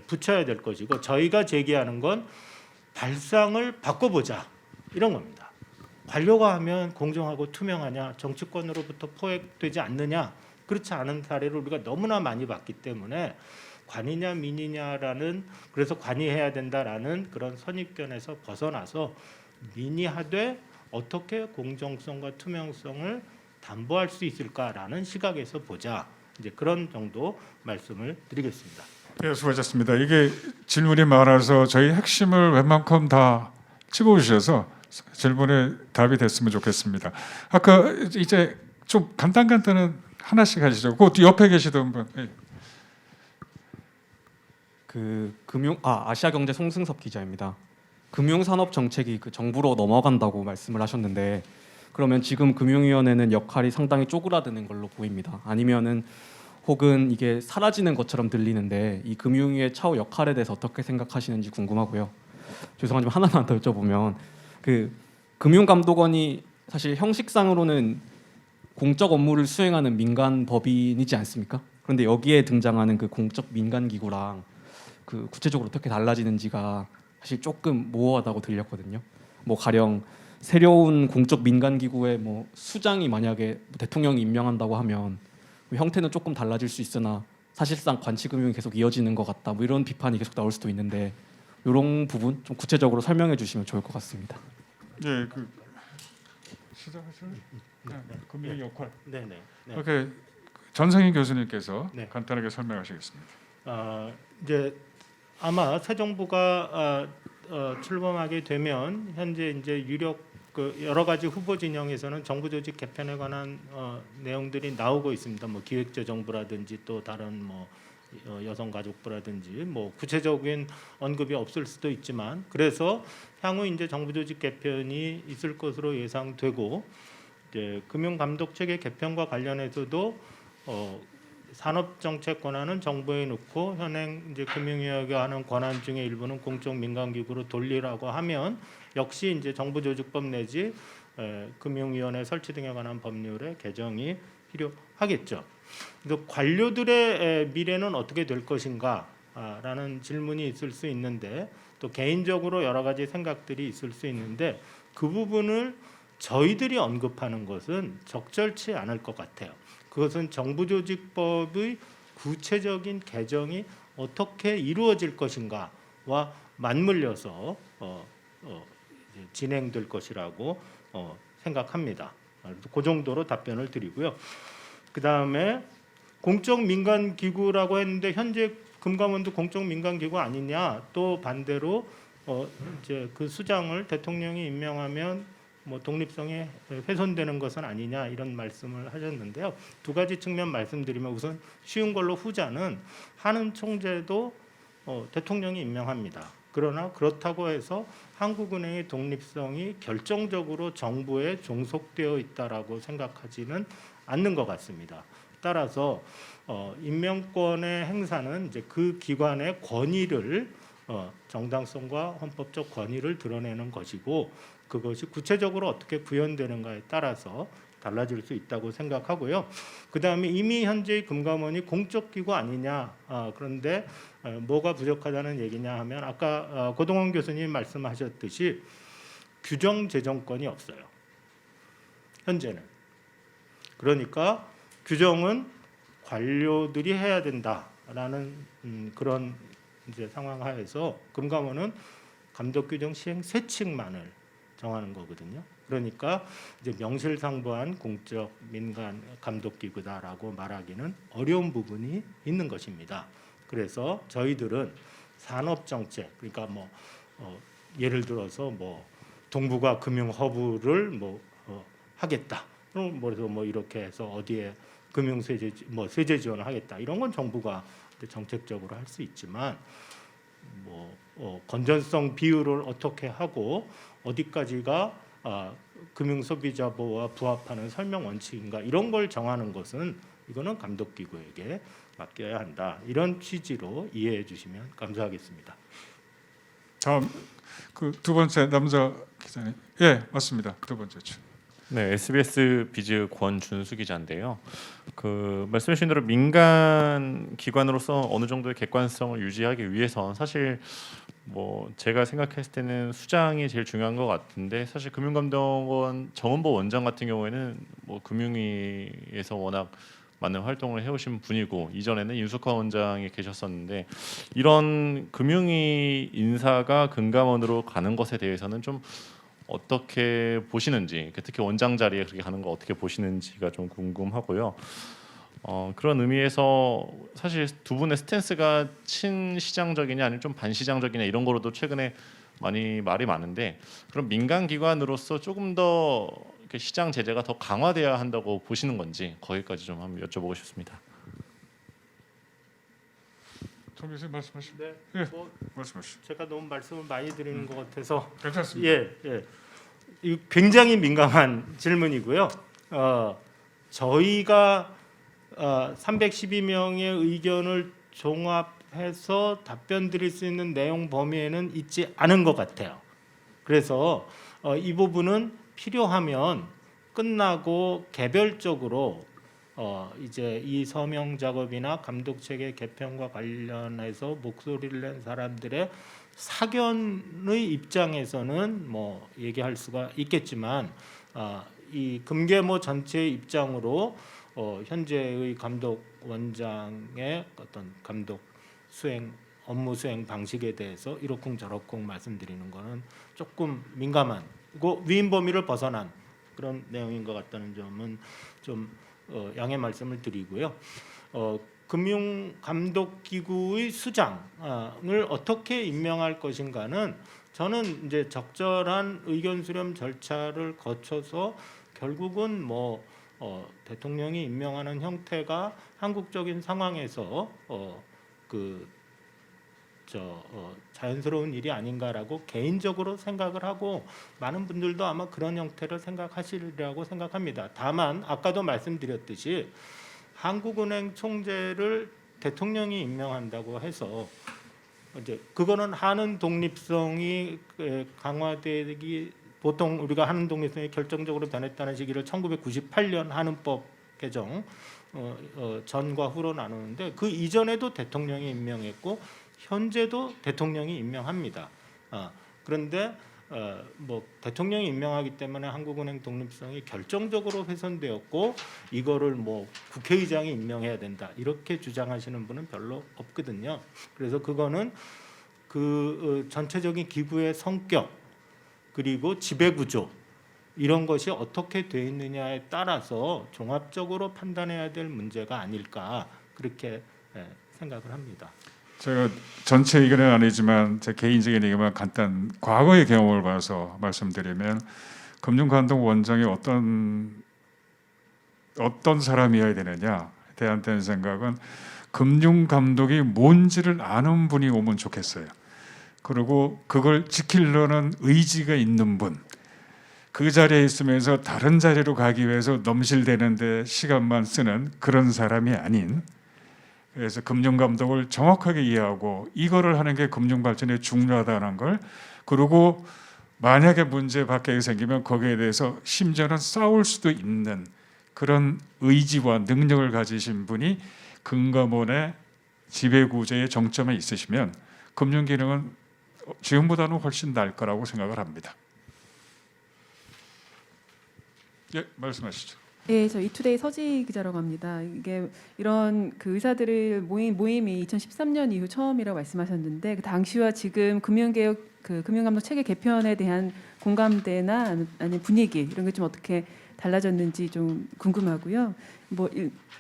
붙여야 될 것이고 저희가 제기하는 건 발상을 바꿔보자 이런 겁니다. 관료가 하면 공정하고 투명하냐 정치권으로부터 포획되지 않느냐 그렇지 않은 사례를 우리가 너무나 많이 봤기 때문에 관이냐 민이냐라는 그래서 관이해야 된다라는 그런 선입견에서 벗어나서 민이하되 어떻게 공정성과 투명성을 담보할 수 있을까라는 시각에서 보자 이제 그런 정도 말씀을 드리겠습니다. 네, 수고하셨습니다. 이게 질문이 많아서 저희 핵심을 웬만큼 다 짚어주셔서 질문에 답이 됐으면 좋겠습니다. 아까 이제 좀 간단한 하나씩 하시죠. 그 옆에 계시던 분. 네. 아시아경제 송승섭 기자입니다. 금융산업 정책이 그 정부로 넘어간다고 말씀을 하셨는데 그러면 지금 금융위원회는 역할이 상당히 쪼그라드는 걸로 보입니다. 아니면은 혹은 이게 사라지는 것처럼 들리는데 이 금융위의 차후 역할에 대해서 어떻게 생각하시는지 궁금하고요. 죄송하지만 하나만 더 여쭤보면 그 금융감독원이 사실 형식상으로는 공적 업무를 수행하는 민간 법인이지 않습니까? 그런데 여기에 등장하는 그 공적 민간 기구랑 그 구체적으로 어떻게 달라지는지가 사실 조금 모호하다고 들렸거든요. 뭐 가령 새로운 공적 민간 기구의 뭐 수장이 만약에 대통령이 임명한다고 하면 형태는 조금 달라질 수 있으나 사실상 관치금융이 계속 이어지는 것 같다. 뭐 이런 비판이 계속 나올 수도 있는데 이런 부분 좀 구체적으로 설명해 주시면 좋을 것 같습니다. 예, 그 시작하실래요? 네, 금융 역할. 네네. 네. 이렇게 전성희 교수님께서 네. 간단하게 설명하시겠습니다. 이제 아마 새 정부가 출범하게 되면 현재 이제 유력 그 여러 가지 후보 진영에서는 정부 조직 개편에 관한 내용들이 나오고 있습니다. 뭐 기획재정부라든지 또 다른 뭐 여성가족부라든지 뭐 구체적인 언급이 없을 수도 있지만 그래서 향후 이제 정부 조직 개편이 있을 것으로 예상되고 이제 금융감독체계 개편과 관련해서도 산업정책 권한은 정부에 놓고 현행 이제 금융위원회가 하는 권한 중에 일부는 공적 민간기구로 돌리라고 하면 역시 이제 정부조직법 내지 금융위원회 설치 등에 관한 법률의 개정이 필요하겠죠. 그래서 관료들의 미래는 어떻게 될 것인가라는 질문이 있을 수 있는데 또 개인적으로 여러 가지 생각들이 있을 수 있는데 그 부분을 저희들이 언급하는 것은 적절치 않을 것 같아요. 그것은 정부조직법의 구체적인 개정이 어떻게 이루어질 것인가와 맞물려서 진행될 것이라고 생각합니다. 그 정도로 답변을 드리고요. 그 다음에 공적 민간 기구라고 했는데 현재 금감원도 공적 민간 기구 아니냐? 또 반대로 이제 그 수장을 대통령이 임명하면 뭐 독립성이 훼손되는 것은 아니냐 이런 말씀을 하셨는데요. 두 가지 측면 말씀드리면 우선 쉬운 걸로 후자는 한은 총재도 대통령이 임명합니다. 그러나 그렇다고 해서 한국은행의 독립성이 결정적으로 정부에 종속되어 있다라고 생각하지는 않는 것 같습니다. 따라서 임명권의 행사는 이제 그 기관의 권위를 정당성과 헌법적 권위를 드러내는 것이고 그것이 구체적으로 어떻게 구현되는가에 따라서 달라질 수 있다고 생각하고요. 그 다음에 이미 현재의 금감원이 공적기구 아니냐. 그런데 뭐가 부족하다는 얘기냐 하면 아까 고동원 교수님 말씀하셨듯이 규정 재정권이 없어요. 현재는. 그러니까 규정은 관료들이 해야 된다라는 그런 이제 상황 하에서 금감원은 감독규정 시행 세칙만을 정하는 거거든요. 그러니까 이제 명실상부한 공적 민간 감독기구다라고 말하기는 어려운 부분이 있는 것입니다. 그래서 저희들은 산업정책, 그러니까 뭐 예를 들어서 뭐 동북아 금융 허브를 뭐 하겠다. 그래서 뭐 이렇게 해서 어디에 금융 세제 뭐 세제 지원을 하겠다. 이런 건 정부가 정책적으로 할 수 있지만 뭐 건전성 비율을 어떻게 하고 어디까지가 금융 소비자 보호와 부합하는 설명 원칙인가 이런 걸 정하는 것은 이거는 감독기구에게 맡겨야 한다. 이런 취지로 이해해 주시면 감사하겠습니다. 다음 그 두 번째 남자 기자님. 예, 맞습니다. 두 번째 주. 네, SBS 비즈 권준수 기자인데요. 그 말씀하신 대로 민간 기관으로서 어느 정도의 객관성을 유지하기 위해선 사실 뭐 제가 생각했을 때는 수장이 제일 중요한 것 같은데 사실 금융감독원 정은보 원장 같은 경우에는 뭐 금융위에서 워낙 많은 활동을 해오신 분이고 이전에는 윤석화 원장이 계셨었는데 이런 금융위 인사가 금감원으로 가는 것에 대해서는 좀 어떻게 보시는지 특히 원장 자리에 그렇게 가는 거 어떻게 보시는지가 좀 궁금하고요. 그런 의미에서 사실 두 분의 스탠스가 친시장적이냐 아니면 좀 반시장적이냐 이런 거로도 최근에 많이 말이 많은데 그럼 민간 기관으로서 조금 더 이렇게 시장 제재가 더 강화돼야 한다고 보시는 건지 거기까지 좀 한번 여쭤보고 싶습니다. 정 교수님 말씀하시죠. 네, 예, 뭐 말씀하시죠. 제가 너무 말씀을 많이 드리는 것 같아서 괜찮습니다. 예. 이 굉장히 민감한 질문이고요. 저희가 312명의 의견을 종합해서 답변 드릴 수 있는 내용 범위에는 있지 않은 것 같아요. 그래서 이 부분은 필요하면 끝나고 개별적으로 이제 이 서명 작업이나 감독 체계 개편과 관련해서 목소리를 낸 사람들의 사견의 입장에서는 뭐 얘기할 수가 있겠지만 이 금계모 전체의 입장으로 현재의 감독원장의 어떤 감독 수행 업무 수행 방식에 대해서 이러쿵저러쿵 말씀드리는 거는 조금 민감하고 위임 범위를 벗어난 그런 내용인 것 같다는 점은 좀 양해 말씀을 드리고요. 금융감독기구의 수장을 어떻게 임명할 것인가는 저는 이제 적절한 의견 수렴 절차를 거쳐서 결국은 뭐 대통령이 임명하는 형태가 한국적인 상황에서 자연스러운 일이 아닌가라고 개인적으로 생각을 하고 많은 분들도 아마 그런 형태를 생각하시리라고 생각합니다. 다만 아까도 말씀드렸듯이 한국은행 총재를 대통령이 임명한다고 해서 이제 그거는 하는 독립성이 강화되기 보통 우리가 하는 독립성이 결정적으로 변했다는 시기를 1998년 하는법 개정 전과 후로 나누는데 그 이전에도 대통령이 임명했고 현재도 대통령이 임명합니다. 그런데 뭐 대통령이 임명하기 때문에 한국은행 독립성이 결정적으로 훼손되었고 이거를 뭐 국회의장이 임명해야 된다 이렇게 주장하시는 분은 별로 없거든요. 그래서 그거는 그 전체적인 기구의 성격 그리고 지배구조 이런 것이 어떻게 돼 있느냐에 따라서 종합적으로 판단해야 될 문제가 아닐까 그렇게 생각을 합니다. 제가 전체 의견은 아니지만 제 개인적인 의견만 간단 과거의 경험을 봐서 말씀드리면 금융감독원장이 어떤 사람이어야 되느냐에 대한 생각은 금융감독이 뭔지를 아는 분이 오면 좋겠어요. 그리고 그걸 지키려는 의지가 있는 분, 그 자리에 있으면서 다른 자리로 가기 위해서 넘실대는데 시간만 쓰는 그런 사람이 아닌, 그래서 금융감독을 정확하게 이해하고 이거를 하는 게 금융발전에 중요하다는 걸, 그리고 만약에 문제 밖에 생기면 거기에 대해서 심지어는 싸울 수도 있는 그런 의지와 능력을 가지신 분이 금감원의 지배구조의 정점에 있으시면 금융기능은 지금보다는 훨씬 나을 거라고 생각을 합니다. 예, 말씀하시죠. 네, 저 이투데이 서지 기자라고 합니다. 이게 이런 그 의사들을 모임이 2013년 이후 처음이라고 말씀하셨는데 그 당시와 지금 금융개혁 그 금융감독 체계 개편에 대한 공감대나 아니면 분위기 이런 게 좀 어떻게 달라졌는지 좀 궁금하고요. 뭐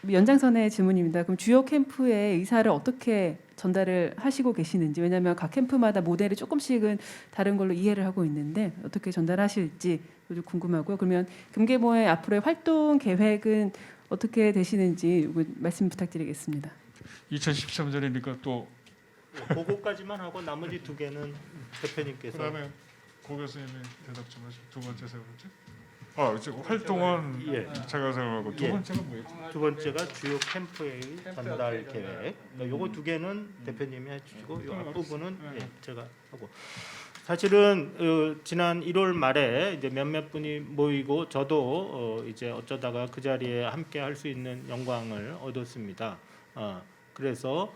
연장선의 질문입니다. 그럼 주요 캠프의 의사를 어떻게 전달을 하시고 계시는지, 왜냐하면 각 캠프마다 모델이 조금씩은 다른 걸로 이해를 하고 있는데 어떻게 전달하실지 좀 궁금하고요. 그러면 금계모의 앞으로의 활동 계획은 어떻게 되시는지 말씀 부탁드리겠습니다. 2013년이니까 또 그거까지만 하고 나머지 두 개는 대표님께서. 그다음에 고 교수님이 대답 좀 하시고 두 번째 세 번째. 이제 활동은 예. 제가 생각하고 두 예. 번째가 뭐였죠? 두 번째가 주요 캠프의 전달 계획. 요거 두 개는 대표님이 해주시고 요 앞부분은 제가 하고. 사실은 지난 1월 말에 이제 몇몇 분이 모이고 저도 이제 어쩌다가 그 자리에 함께 할 수 있는 영광을 얻었습니다. 그래서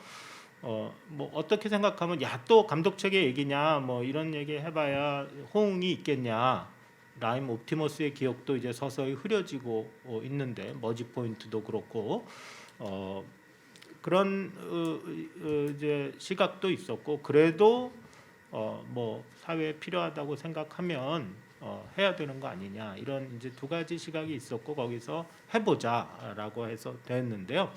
뭐 어떻게 생각하면 야 또 감독체계 얘기냐 뭐 이런 얘기 해봐야 호응이 있겠냐. 라임 옵티머스의 기억도 이제 서서히 흐려지고 있는데 머지 포인트도 그렇고 그런 이제 시각도 있었고 그래도 뭐 사회에 필요하다고 생각하면 해야 되는 거 아니냐 이런 이제 두 가지 시각이 있었고 거기서 해보자라고 해서 됐는데요.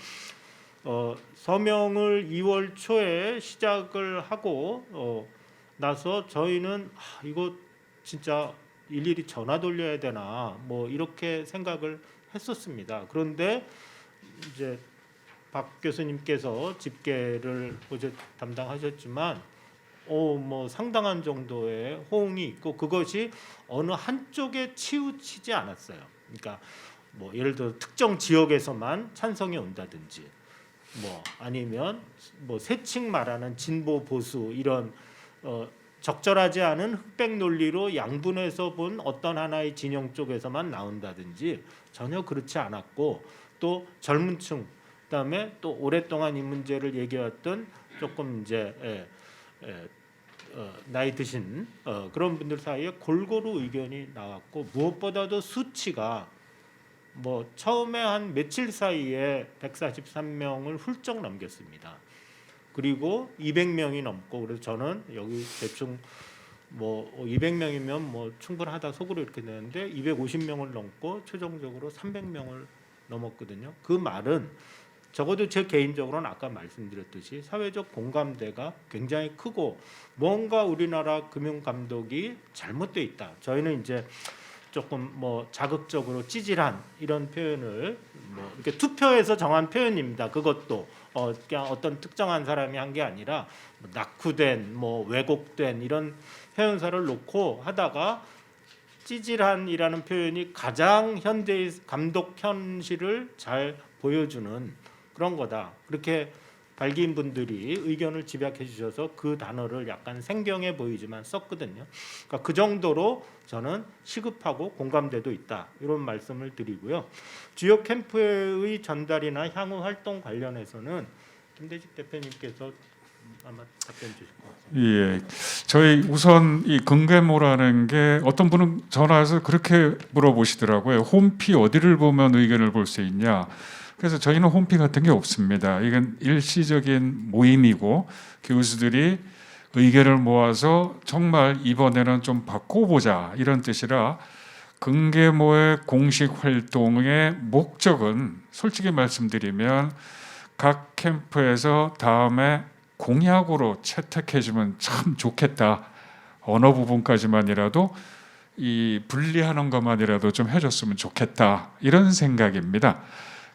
서명을 2월 초에 시작을 하고 나서 저희는 이거 진짜 일일이 전화 돌려야 되나 뭐 이렇게 생각을 했었습니다. 그런데 이제 박 교수님께서 집계를 어제 담당하셨지만 뭐 상당한 정도의 호응이 있고 그것이 어느 한쪽에 치우치지 않았어요. 그러니까 뭐 예를 들어 특정 지역에서만 찬성이 온다든지 뭐 아니면 뭐 세칭 말하는 진보 보수 이런 적절하지 않은 흑백 논리로 양분해서 본 어떤 하나의 진영 쪽에서만 나온다든지 전혀 그렇지 않았고 또 젊은층 그다음에 또 오랫동안 이 문제를 얘기해왔던 조금 이제 나이 드신 그런 분들 사이에 골고루 의견이 나왔고 무엇보다도 수치가 뭐 처음에 한 며칠 사이에 143명을 훌쩍 넘겼습니다. 그리고 200명이 넘고 그래서 저는 여기 대충 뭐 200명이면 뭐 충분하다 속으로 이렇게 되는데 250명을 넘고 최종적으로 300명을 넘었거든요. 그 말은 적어도 제 개인적으로는 아까 말씀드렸듯이 사회적 공감대가 굉장히 크고 뭔가 우리나라 금융감독이 잘못돼 있다. 저희는 이제 조금 뭐 자극적으로 찌질한 이런 표현을 뭐 이렇게 투표에서 정한 표현입니다. 그것도 그냥 어떤 특정한 사람이 한 게 아니라 뭐 낙후된 뭐 왜곡된 이런 표현사를 놓고 하다가 찌질한이라는 표현이 가장 현대의 감독 현실을 잘 보여주는 그런 거다. 그렇게 발기인 분들이 의견을 집약해 주셔서 그 단어를 약간 생경해 보이지만 썼거든요. 그러니까 그 정도로 저는 시급하고 공감대도 있다. 이런 말씀을 드리고요. 주요 캠프의 전달이나 향후 활동 관련해서는 김대식 대표님께서 아마 답변 주실 것 같습니다. 예, 저희 우선 이 근계모라는 게 어떤 분은 전화해서 그렇게 물어보시더라고요. 홈피 어디를 보면 의견을 볼 수 있냐. 그래서 저희는 홈피 같은 게 없습니다. 이건 일시적인 모임이고 교수들이 의견을 모아서 정말 이번에는 좀 바꿔보자 이런 뜻이라 근계모의 공식 활동의 목적은 솔직히 말씀드리면 각 캠프에서 다음에 공약으로 채택해주면 참 좋겠다. 어느 부분까지만이라도 이 분리하는 것만이라도 좀 해줬으면 좋겠다. 이런 생각입니다.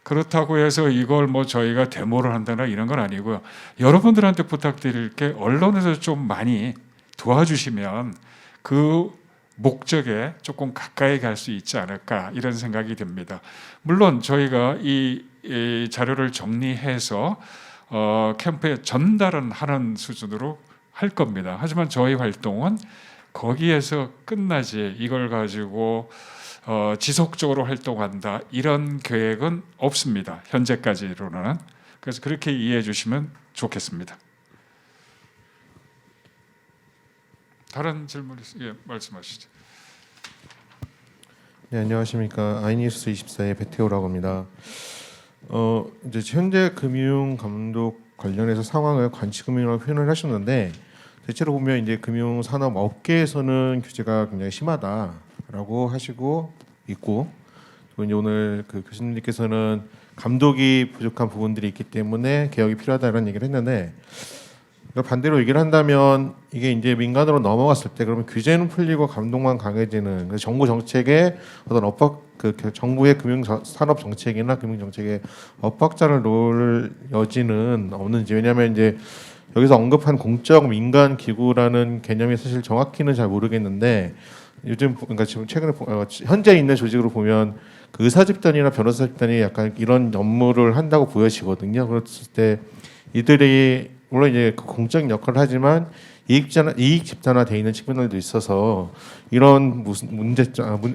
그렇다고 해서 이걸 뭐 저희가 데모를 한다나 이런 건 아니고요. 여러분들한테 부탁드릴 게 언론에서 좀 많이 도와주시면 그 목적에 조금 가까이 갈 수 있지 않을까 이런 생각이 듭니다. 물론 저희가 이 자료를 정리해서 캠프에 전달은 하는 수준으로 할 겁니다. 하지만 저희 활동은 거기에서 끝나지 이걸 가지고 지속적으로 활동한다 이런 계획은 없습니다. 현재까지로는. 그래서 그렇게 이해해 주시면 좋겠습니다. 다른 질문 있으면 말씀하시죠. 네, 안녕하십니까. 아이니우스 24의 배태호라고 합니다. 이제 현재 금융 감독 관련해서 상황을 관치금융이라고 표현을 하셨는데 대체로 보면 이제 금융 산업 업계에서는 규제가 굉장히 심하다라고 하시고 있고 또 이제 오늘 그 교수님께서는 감독이 부족한 부분들이 있기 때문에 개혁이 필요하다는 얘기를 했는데 반대로 얘기를 한다면 이게 이제 민간으로 넘어갔을 때 그러면 규제는 풀리고 감독만 강해지는 그래서 정부 정책의 어떤 엇박 그 정부의 금융 산업 정책이나 금융 정책의 엇박자를 놓을 여지는 없는지 왜냐하면 이제 여기서 언급한 공적 민간 기구라는 개념이 사실 정확히는 잘 모르겠는데 요즘 그러니까 지금 최근에 현재 있는 조직으로 보면 그 의사 집단이나 변호사 집단이 약간 이런 업무를 한다고 보여지거든요. 그랬을 때 이들이 물론 이제 공적인 역할을 하지만 이익 집단화돼 있는 측면들도 있어서 이런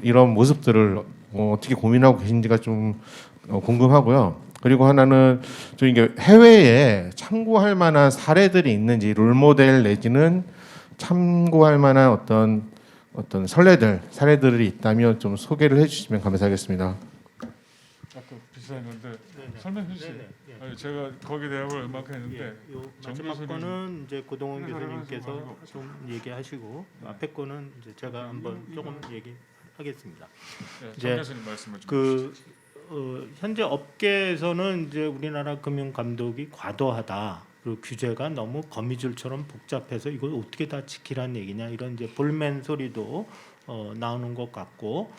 이런 모습들을 어떻게 고민하고 계신지가 좀 궁금하고요. 그리고 하나는 좀 이게 해외에 참고할 만한 사례들이 있는지 롤모델 내지는 참고할 만한 어떤 사례들이 있다면 좀 소개를 해주시면 감사하겠습니다. 아까 비슷했는데 설명해 주세요. 아니, 제가 거기에 대답을 얼마큼 했는데 마지막 거는 이제 고동원 교수님께서 좀 얘기하시고 앞에 거는 이제 제가 한번 조금 얘기하겠습니다. 정 교수님 말씀을 좀 그 현재 업계에서는 이제 우리나라 금융 감독이 과도하다. 그리고 규제가 너무 거미줄처럼 복잡해서 이걸 어떻게 다 지키라는 얘기냐 이런 이제 볼멘 소리도 나오는 것 같고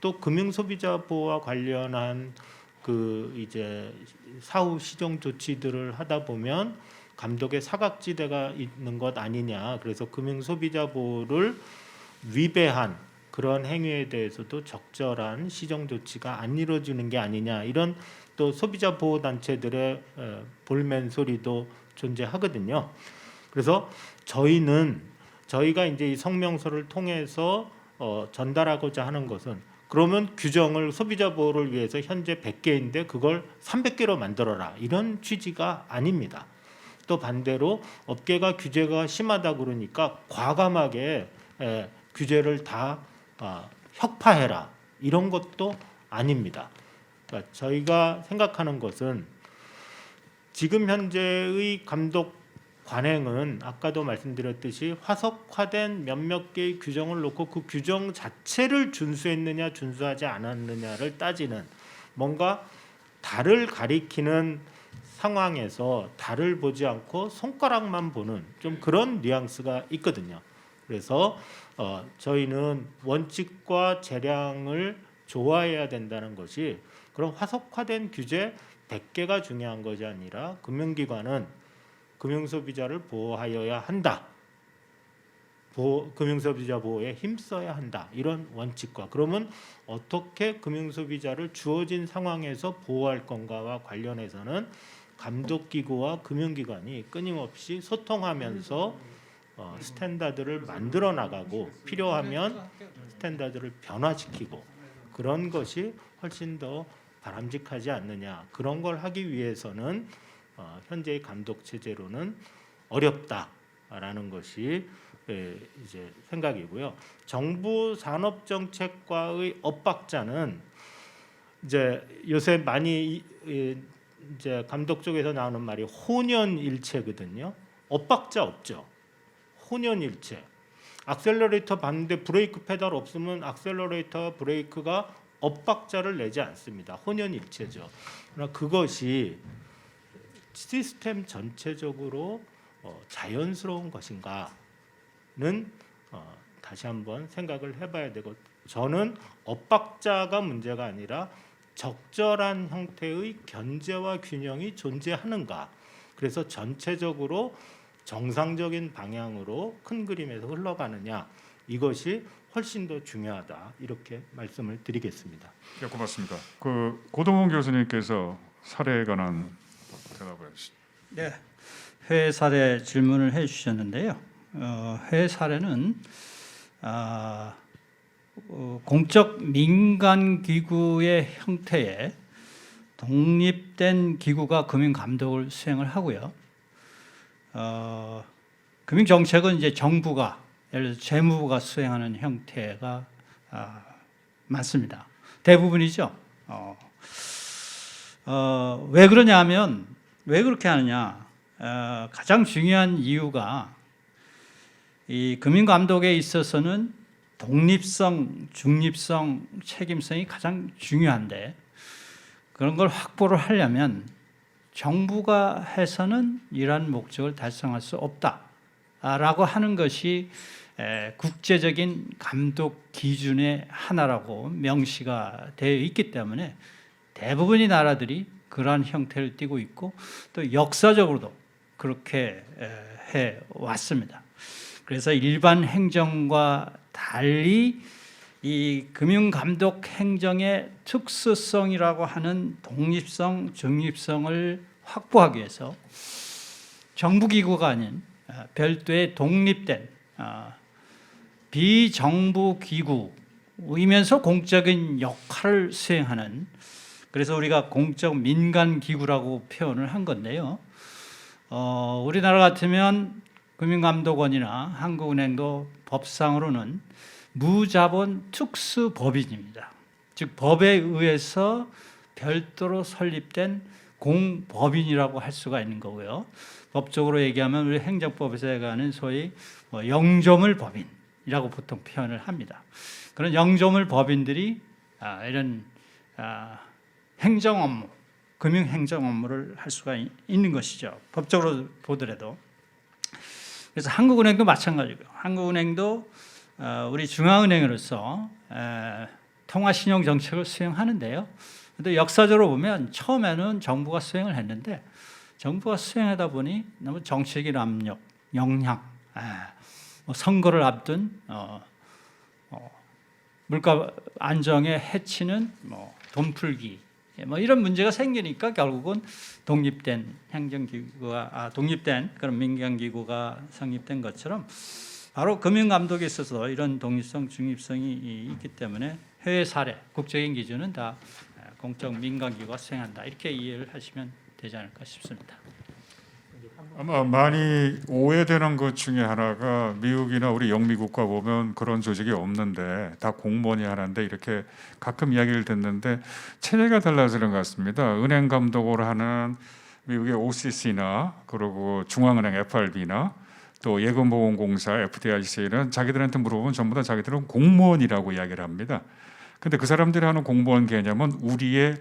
또 금융 소비자 보호와 관련한 그 이제 사후 시정 조치들을 하다 보면 감독의 사각지대가 있는 것 아니냐. 그래서 금융 소비자 보호를 위배한 그런 행위에 대해서도 적절한 시정 조치가 안 이루어지는 게 아니냐, 이런 또 소비자 보호 단체들의 볼멘 소리도 존재하거든요. 그래서 저희가 이제 이 성명서를 통해서 전달하고자 하는 것은, 그러면 규정을 소비자 보호를 위해서 현재 100개인데 그걸 300개로 만들어라, 이런 취지가 아닙니다. 또 반대로 업계가 규제가 심하다 그러니까 과감하게 규제를 다 혁파해라, 이런 것도 아닙니다. 그러니까 저희가 생각하는 것은 지금 현재의 감독 관행은 아까도 말씀드렸듯이 화석화된 몇몇 개의 규정을 놓고 그 규정 자체를 준수했느냐 준수하지 않았느냐를 따지는, 뭔가 달을 가리키는 상황에서 달을 보지 않고 손가락만 보는 좀 그런 뉘앙스가 있거든요. 그래서 저희는 원칙과 재량을 조화해야 된다는 것이, 그런 화석화된 규제 100개가 중요한 것이 아니라 금융기관은 금융소비자를 보호하여야 한다, 금융소비자 보호에 힘써야 한다, 이런 원칙과, 그러면 어떻게 금융소비자를 주어진 상황에서 보호할 건가와 관련해서는 감독기구와 금융기관이 끊임없이 소통하면서 스탠다드를 만들어 나가고, 필요하면 스탠다드를 변화시키고, 그런 것이 훨씬 더 바람직하지 않느냐. 그런 걸 하기 위해서는 현재의 감독 체제로는 어렵다라는 것이 이제 생각이고요. 정부 산업 정책과의 엇박자는 이제 요새 많이 이제 감독 쪽에서 나오는 말이 혼연일체거든요. 엇박자 없죠. 혼연일체. 악셀러레이터 봤는데 브레이크 페달 없으면 악셀러레이터와 브레이크가 엇박자를 내지 않습니다. 혼연일체죠. 그러나 그것이 시스템 전체적으로 자연스러운 것인가는 다시 한번 생각을 해봐야 되고, 저는 엇박자가 문제가 아니라 적절한 형태의 견제와 균형이 존재하는가, 그래서 전체적으로 정상적인 방향으로 큰 그림에서 흘러가느냐, 이것이 훨씬 더 중요하다, 이렇게 말씀을 드리겠습니다. 네, 고맙습니다. 그 고동훈 교수님께서 사례에 관한 대답을 해주시죠. 네, 해외 사례 질문을 해주셨는데요. 해외 사례는 공적 민간 기구의 형태의 독립된 기구가 금융 감독을 수행을 하고요. 금융 정책은 이제 정부가, 예를 들어 재무부가 수행하는 형태가 많습니다. 대부분이죠. 왜 그러냐면, 왜 그렇게 하느냐? 가장 중요한 이유가, 이 금융 감독에 있어서는 독립성, 중립성, 책임성이 가장 중요한데, 그런 걸 확보를 하려면 정부가 해서는 이러한 목적을 달성할 수 없다라고 하는 것이 국제적인 감독 기준의 하나라고 명시가 되어 있기 때문에 대부분의 나라들이 그러한 형태를 띠고 있고, 또 역사적으로도 그렇게 해 왔습니다. 그래서 일반 행정과 달리 이 금융감독 행정의 특수성이라고 하는 독립성, 중립성을 확보하기 위해서 정부기구가 아닌 별도의 독립된 비정부 기구이면서 공적인 역할을 수행하는, 그래서 우리가 공적 민간 기구라고 표현을 한 건데요. 우리나라 같으면 금융감독원이나 한국은행도 법상으로는 무자본 특수법인입니다. 즉 법에 의해서 별도로 설립된 공법인이라고 할 수가 있는 거고요. 법적으로 얘기하면 우리 행정법에서 얘기하는 소위 영조물 법인이라고 보통 표현을 합니다. 그런 영조물 법인들이 이런 행정 업무, 금융 행정 업무를 할 수가 있는 것이죠. 법적으로 보더라도. 그래서 한국은행도 마찬가지고요. 한국은행도 우리 중앙은행으로서 통화신용 정책을 수행하는데요. 근데 역사적으로 보면 처음에는 정부가 수행을 했는데, 정부가 수행하다 보니 너무 정책인 압력, 영향, 선거를 앞둔 물가 안정에 해치는 뭐 돈풀기 뭐 이런 문제가 생기니까 결국은 독립된 행정기구가 독립된 그런 민간기구가 성립된 것처럼 바로 금융감독에 있어서 이런 독립성, 중립성이 있기 때문에 해외 사례, 국제적인 기준은 다 공적 민간기구가 수행한다 이렇게 이해를 하시면 되지 않을까 싶습니다. 아마 많이 오해되는 것 중에 하나가 미국이나 우리 영미국가 보면 그런 조직이 없는데 다 공무원이 하는데 이렇게 가끔 이야기를 듣는데 체제가 달라서 그런 것 같습니다. 은행 감독을 하는 미국의 OCC나 그리고 중앙은행 FRB나 또 예금보험공사 FDIC는 자기들한테 물어보면 전부 다 자기들은 공무원이라고 이야기를 합니다. 근데 그 사람들이 하는 공무원 개념은 우리의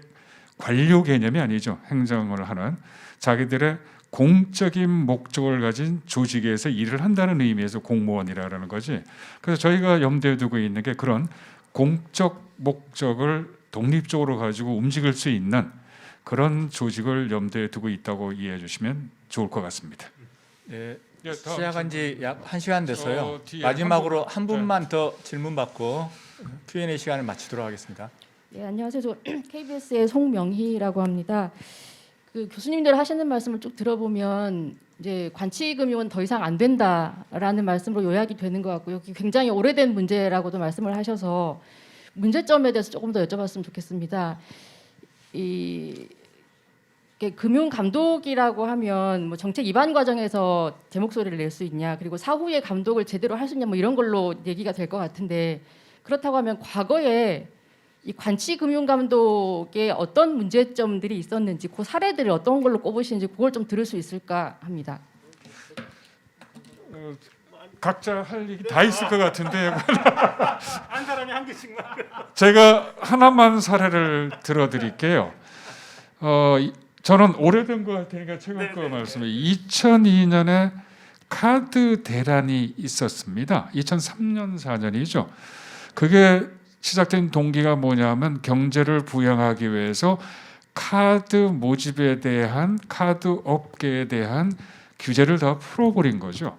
관료 개념이 아니죠. 행정을 하는 자기들의 공적인 목적을 가진 조직에서 일을 한다는 의미에서 공무원이라는 거지. 그래서 저희가 염두에 두고 있는 게 그런 공적 목적을 독립적으로 가지고 움직일 수 있는 그런 조직을 염두에 두고 있다고 이해해 주시면 좋을 것 같습니다. 네, 예, 다음 시작한 지 약 1시간 됐어요. 저 뒤에 마지막으로 한 한 분만 더 질문 받고 Q&A 시간을 마치도록 하겠습니다. 네, 안녕하세요. 저 KBS의 송명희라고 합니다. 그 교수님들 하시는 말씀을 쭉 들어보면 이제 관치금융은 더 이상 안 된다라는 말씀으로 요약이 되는 것 같고요. 굉장히 오래된 문제라고도 말씀을 하셔서 문제점에 대해서 조금 더 여쭤봤으면 좋겠습니다. 금융 감독이라고 하면 뭐 정책 입안 과정에서 제 목소리를 낼 수 있냐, 그리고 사후에 감독을 제대로 할 수 있냐, 뭐 이런 걸로 얘기가 될 것 같은데, 그렇다고 하면 과거에 이 관치금융감독에 어떤 문제점들이 있었는지 그 사례들을 어떤 걸로 꼽으시는지 그걸 좀 들을 수 있을까 합니다. 각자 할 얘기 다 있을 것 같은데 한 사람이 한 개씩만. 제가 하나만 사례를 들어드릴게요. 저는 오래된 것 같으니까 최근 거 말씀을 2002년에 카드 대란이 있었습니다. 2003년 4년이죠. 그게 시작된 동기가 뭐냐면 경제를 부양하기 위해서 카드 모집에 대한 카드 업계에 대한 규제를 다 풀어버린 거죠.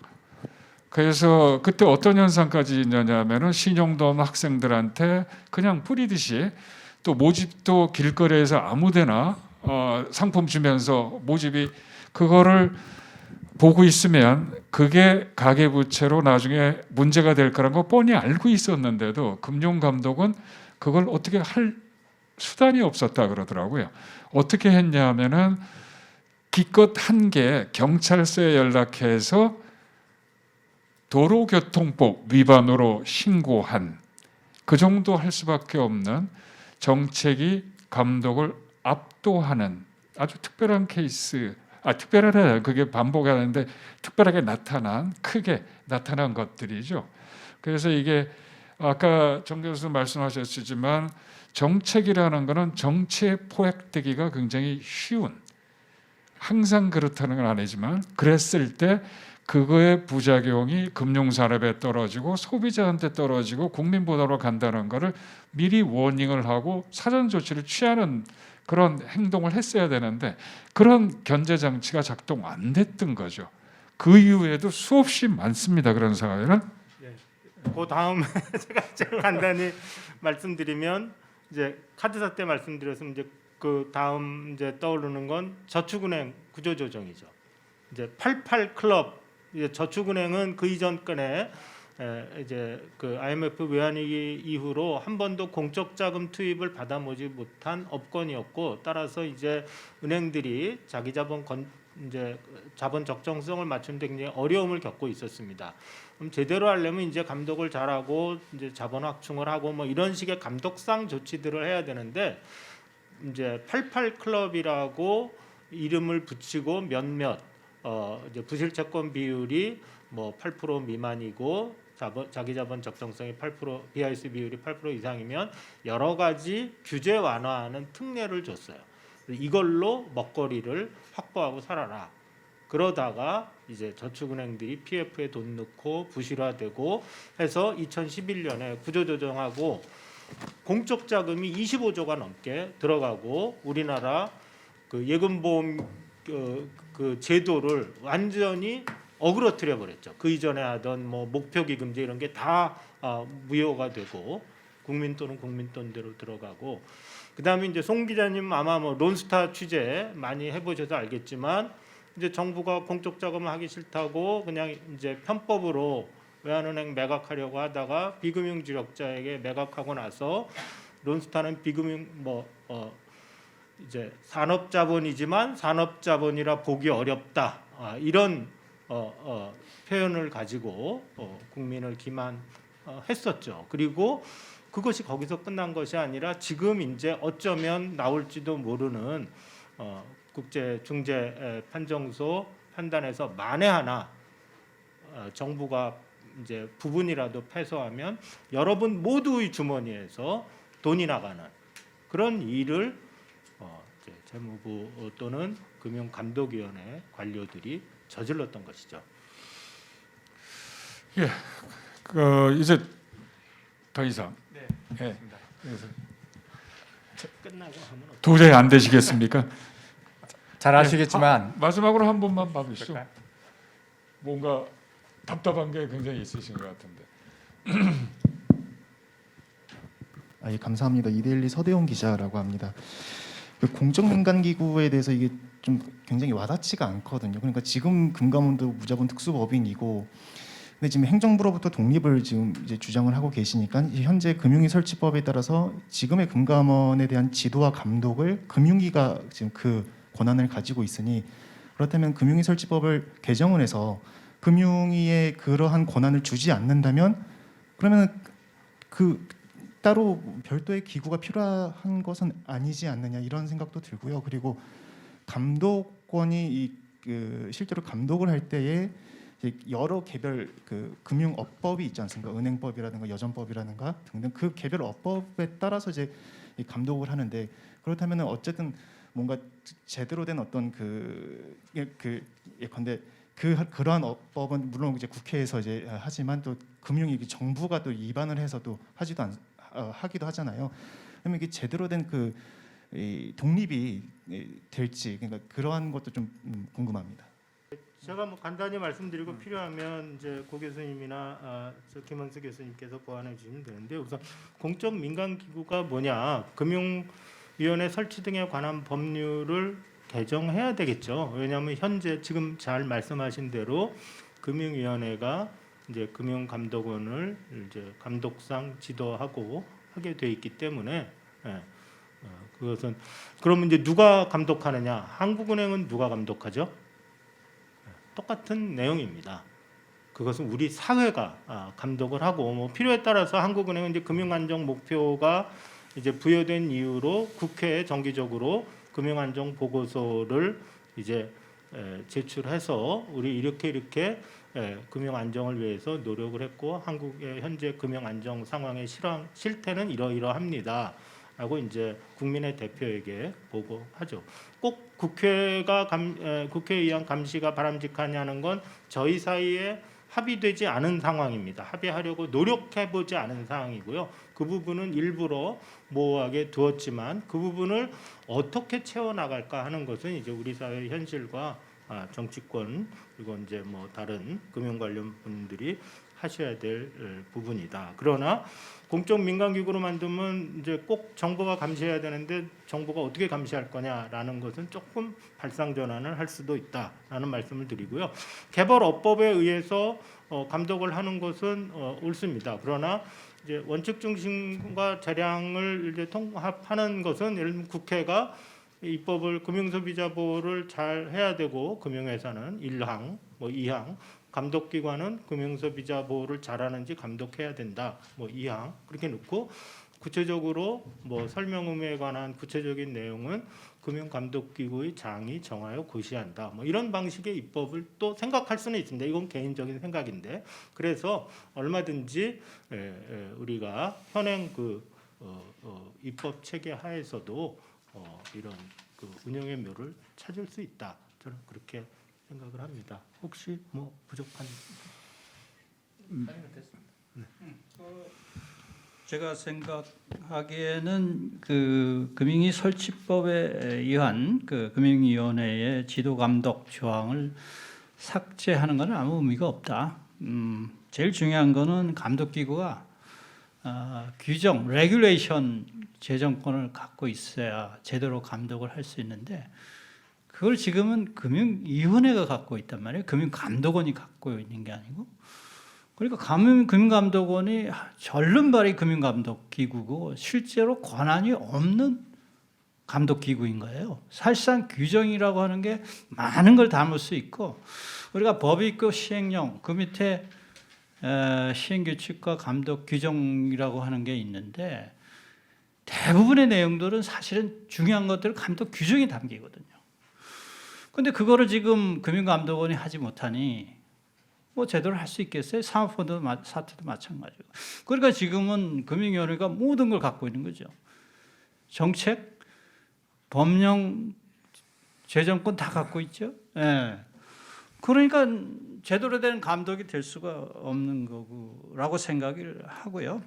그래서 그때 어떤 현상까지 있느냐면은 신용도 학생들한테 그냥 뿌리듯이 또 모집도 길거리에서 아무데나 상품 주면서 모집이 그거를 보고 있으면 그게 가계부채로 나중에 문제가 될 거라는 거 뻔히 알고 있었는데도 금융감독은 그걸 어떻게 할 수단이 없었다 그러더라고요. 어떻게 했냐 하면은 기껏 한 게 경찰서에 연락해서 도로교통법 위반으로 신고한 그 정도 할 수밖에 없는 정책이 감독을 압도하는 아주 특별한 케이스. 특별하게 그게 반복하는데 특별하게 크게 나타난 것들이죠. 그래서 이게 아까 정 교수 말씀하셨지만 정책이라는 것은 정치에 포획되기가 굉장히 쉬운, 항상 그렇다는 건 아니지만 그랬을 때 그거의 부작용이 금융산업에 떨어지고 소비자한테 떨어지고 국민보다로 간다는 것을 미리 워닝을 하고 사전 조치를 취하는 그런 행동을 했어야 되는데 그런 견제 장치가 작동 안 됐던 거죠. 그 이후에도 수없이 많습니다. 그런 사례는. 그 다음 제가 간단히 말씀드리면 이제 카드사 때 말씀드렸으면 이제 그 다음 이제 떠오르는 건 저축은행 구조조정이죠. 이제 88 클럽 이제 저축은행은 그 이전 건에 이제 그 IMF 외환위기 이후로 한 번도 공적 자금 투입을 받아보지 못한 업권이었고 따라서 이제 은행들이 자기 이제 자본 적정성을 맞추는데 굉장히 어려움을 겪고 있었습니다. 그럼 제대로 하려면 이제 감독을 잘하고 이제 자본 확충을 하고 뭐 이런 식의 감독상 조치들을 해야 되는데 이제 88 클럽이라고 이름을 붙이고 몇몇 이제 부실채권 비율이 뭐 8% 미만이고 자기 자본 적정성이 8% BIC 비율이 8% 이상이면 여러 가지 규제 완화하는 특례를 줬어요. 이걸로 먹거리를 확보하고 살아라. 그러다가 이제 저축은행들이 PF에 돈 넣고 부실화되고 해서 2011년에 구조조정하고 공적 자금이 25조가 넘게 들어가고 우리나라 그 예금보험 그 제도를 완전히 어그러뜨려 버렸죠. 그 이전에 하던 뭐 목표기금제 이런 게 다 무효가 되고 국민 또는 국민 돈대로 들어가고, 그다음에 이제 송 기자님 아마 뭐 론스타 취재 많이 해보셔서 알겠지만 이제 정부가 공적 자금을 하기 싫다고 그냥 이제 편법으로 외환은행 매각하려고 하다가 비금융 지력자에게 매각하고 나서 론스타는 비금융 이제 산업자본이지만 산업자본이라 보기 어렵다, 이런 표현을 가지고 국민을 기만했었죠. 그리고 그것이 거기서 끝난 것이 아니라 지금 이제 어쩌면 나올지도 모르는 국제 중재 판정소 판단에서 만에 하나 정부가 이제 부분이라도 패소하면 여러분 모두의 주머니에서 돈이 나가는 그런 일을 이제 재무부 또는 금융감독위원회 관료들이 저질렀던 것이죠. 예, 이제 더 이상 예, 그래서 끝나고 하면 도저히 안 되시겠습니까? 잘 아시겠지만 마지막으로 한 번만 봐주시죠. 뭔가 답답한 게 굉장히 있으신 것 같은데. 예, 감사합니다. 이데일리 서대용 기자라고 합니다. 그 공적민간기구에 대해서 이게 좀 굉장히 와닿지가 않거든요. 그러니까 지금 금감원도 무자본 특수법인이고, 근데 지금 행정부로부터 독립을 지금 이제 주장을 하고 계시니까 현재 금융위 설치법에 따라서 지금의 금감원에 대한 지도와 감독을 금융위가 지금 그 권한을 가지고 있으니, 그렇다면 금융위 설치법을 개정을 해서 금융위에 그러한 권한을 주지 않는다면 그러면 그 따로 별도의 기구가 필요한 것은 아니지 않느냐, 이런 생각도 들고요. 그리고 감독권이 실제로 감독을 할 때에 여러 개별 그 금융업법이 있지 않습니까? 은행법이라든가 여전법이라든가 등등 그 개별 업법에 따라서 이제 이 감독을 하는데, 그렇다면 어쨌든 뭔가 제대로 된 어떤 예컨대 그러한 업법은 물론 이제 국회에서 이제 하지만 또 금융위 정부가 또 위반을 해서 또 하기도 하잖아요. 그러면 이게 제대로 된 독립이 될지, 그러니까 그러한 것도 좀 궁금합니다. 제가 뭐 간단히 말씀드리고 필요하면 이제 고 교수님이나 김원수 교수님께서 보완해 주시면 되는데, 우선 공적 민간 기구가 뭐냐, 금융위원회 설치 등에 관한 법률을 개정해야 되겠죠. 왜냐하면 현재 지금 잘 말씀하신 대로 금융위원회가 이제 금융감독원을 이제 감독상 지도하고 하게 돼 있기 때문에 그것은 그러면 이제 누가 감독하느냐? 한국은행은 누가 감독하죠? 똑같은 내용입니다. 그것은 우리 사회가 감독을 하고, 뭐 필요에 따라서 한국은행은 이제 금융안정 목표가 이제 부여된 이유로 국회에 정기적으로 금융안정 보고서를 이제 제출해서 우리 이렇게 금융 안정을 위해서 노력을 했고 한국의 현재 금융 안정 상황의 실태는 이러이러합니다. 라고 이제 국민의 대표에게 보고하죠. 꼭 국회에 의한 감시가 바람직하냐는 건 저희 사이에 합의되지 않은 상황입니다. 합의하려고 노력해보지 않은 상황이고요. 그 부분은 일부러 모호하게 두었지만 그 부분을 어떻게 채워나갈까 하는 것은 이제 우리 사회의 현실과 정치권 그리고 이제 뭐 다른 금융 관련 분들이 하셔야 될 부분이다. 그러나 공적 민간 기구로 만들면 이제 꼭 정부가 감시해야 되는데 정부가 어떻게 감시할 거냐라는 것은 조금 발상전환을 할 수도 있다라는 말씀을 드리고요. 개벌업법에 의해서 감독을 하는 것은 옳습니다. 그러나 이제 원칙 중심과 재량을 이제 통합하는 것은 예를 들면 국회가 입법을 금융소비자 보호를 잘 해야 되고 금융회사는 1항, 뭐 2항, 감독기관은 금융소비자 보호를 잘하는지 감독해야 된다. 뭐 2항 그렇게 놓고 구체적으로 뭐 설명 의무에 관한 구체적인 내용은 금융감독기구의 장이 정하여 고시한다. 뭐 이런 방식의 입법을 또 생각할 수는 있습니다. 이건 개인적인 생각인데 그래서 얼마든지 우리가 현행 입법 체계 하에서도 이런 운영의 묘를 찾을 수 있다. 저는 그렇게 생각을 합니다. 혹시 뭐 부족한? 제가 생각하기에는 그 금융위 설치법에 의한 그 금융위원회의 지도 감독 조항을 삭제하는 것은 아무 의미가 없다. 제일 중요한 것은 감독기구가 규정, 레귤레이션 재정권을 갖고 있어야 제대로 감독을 할 수 있는데 그걸 지금은 금융위원회가 갖고 있단 말이에요. 금융감독원이 갖고 있는 게 아니고. 그러니까 금융감독원이 절름발이 금융감독 기구고 실제로 권한이 없는 감독 기구인 거예요. 사실상 규정이라고 하는 게 많은 걸 담을 수 있고 우리가 법이 있고 시행령 그 밑에 시행규칙과 감독 규정이라고 하는 게 있는데 대부분의 내용들은 사실은 중요한 것들은 감독 규정이 담기거든요. 근데 그거를 지금 금융감독원이 하지 못하니 뭐 제대로 할 수 있겠어요? 사모펀드 사태도 마찬가지고. 그러니까 지금은 금융위원회가 모든 걸 갖고 있는 거죠. 정책, 법령, 재정권 다 갖고 있죠. 예. 그러니까 제대로 된 감독이 될 수가 없는 거라고 생각을 하고요.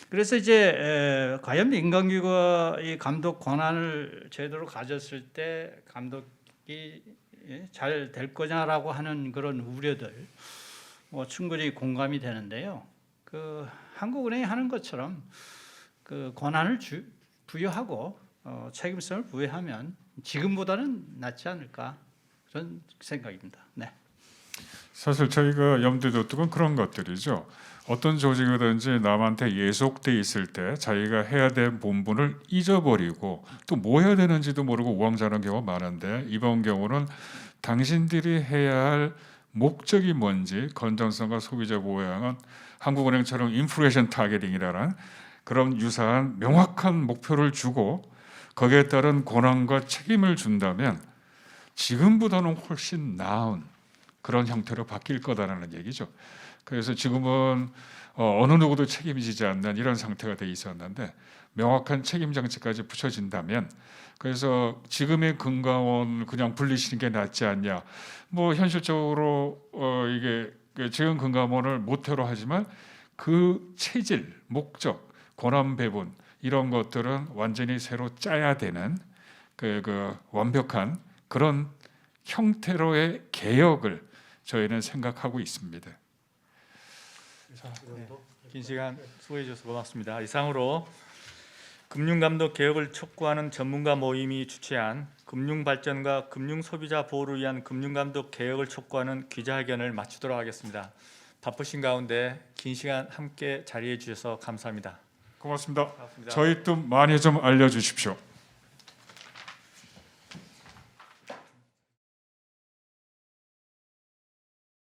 그래서 이제 과연 민간기구가 이 감독 권한을 제대로 가졌을 때 감독이 잘 될 거냐라고 하는 그런 우려들 충분히 공감이 되는데요. 그 한국은행이 하는 것처럼 그 권한을 부여하고 책임성을 부여하면 지금보다는 낫지 않을까 그런 생각입니다. 네. 사실 저희가 염두에 뒀던 건 그런 것들이죠. 어떤 조직이든지 남한테 예속돼 있을 때 자기가 해야 될 본분을 잊어버리고 또 뭐 해야 되는지도 모르고 우왕좌왕한 경우가 많은데 이번 경우는 당신들이 해야 할 목적이 뭔지 건전성과 소비자 보호양은 한국은행처럼 인플레이션 타겟팅이라는 그런 유사한 명확한 목표를 주고 거기에 따른 권한과 책임을 준다면 지금보다는 훨씬 나은 그런 형태로 바뀔 거다라는 얘기죠. 그래서 지금은 어느 누구도 책임지지 않는 이런 상태가 돼 있었는데 명확한 책임 장치까지 붙여진다면 그래서 지금의 금감원 그냥 분리시키는 게 낫지 않냐. 뭐 현실적으로 이게 지금 금감원을 모태로 하지만 그 체질, 목적, 권한 배분 이런 것들은 완전히 새로 짜야 되는 그 완벽한 그런 형태로의 개혁을 저희는 생각하고 있습니다. 긴 시간 수고해 주셔서 고맙습니다. 이상으로 금융감독 개혁을 촉구하는 전문가 모임이 주최한 금융발전과 금융소비자 보호를 위한 금융감독 개혁을 촉구하는 기자회견을 마치도록 하겠습니다. 바쁘신 가운데 긴 시간 함께 자리해 주셔서 감사합니다. 고맙습니다. 저희 또 많이 좀 알려주십시오.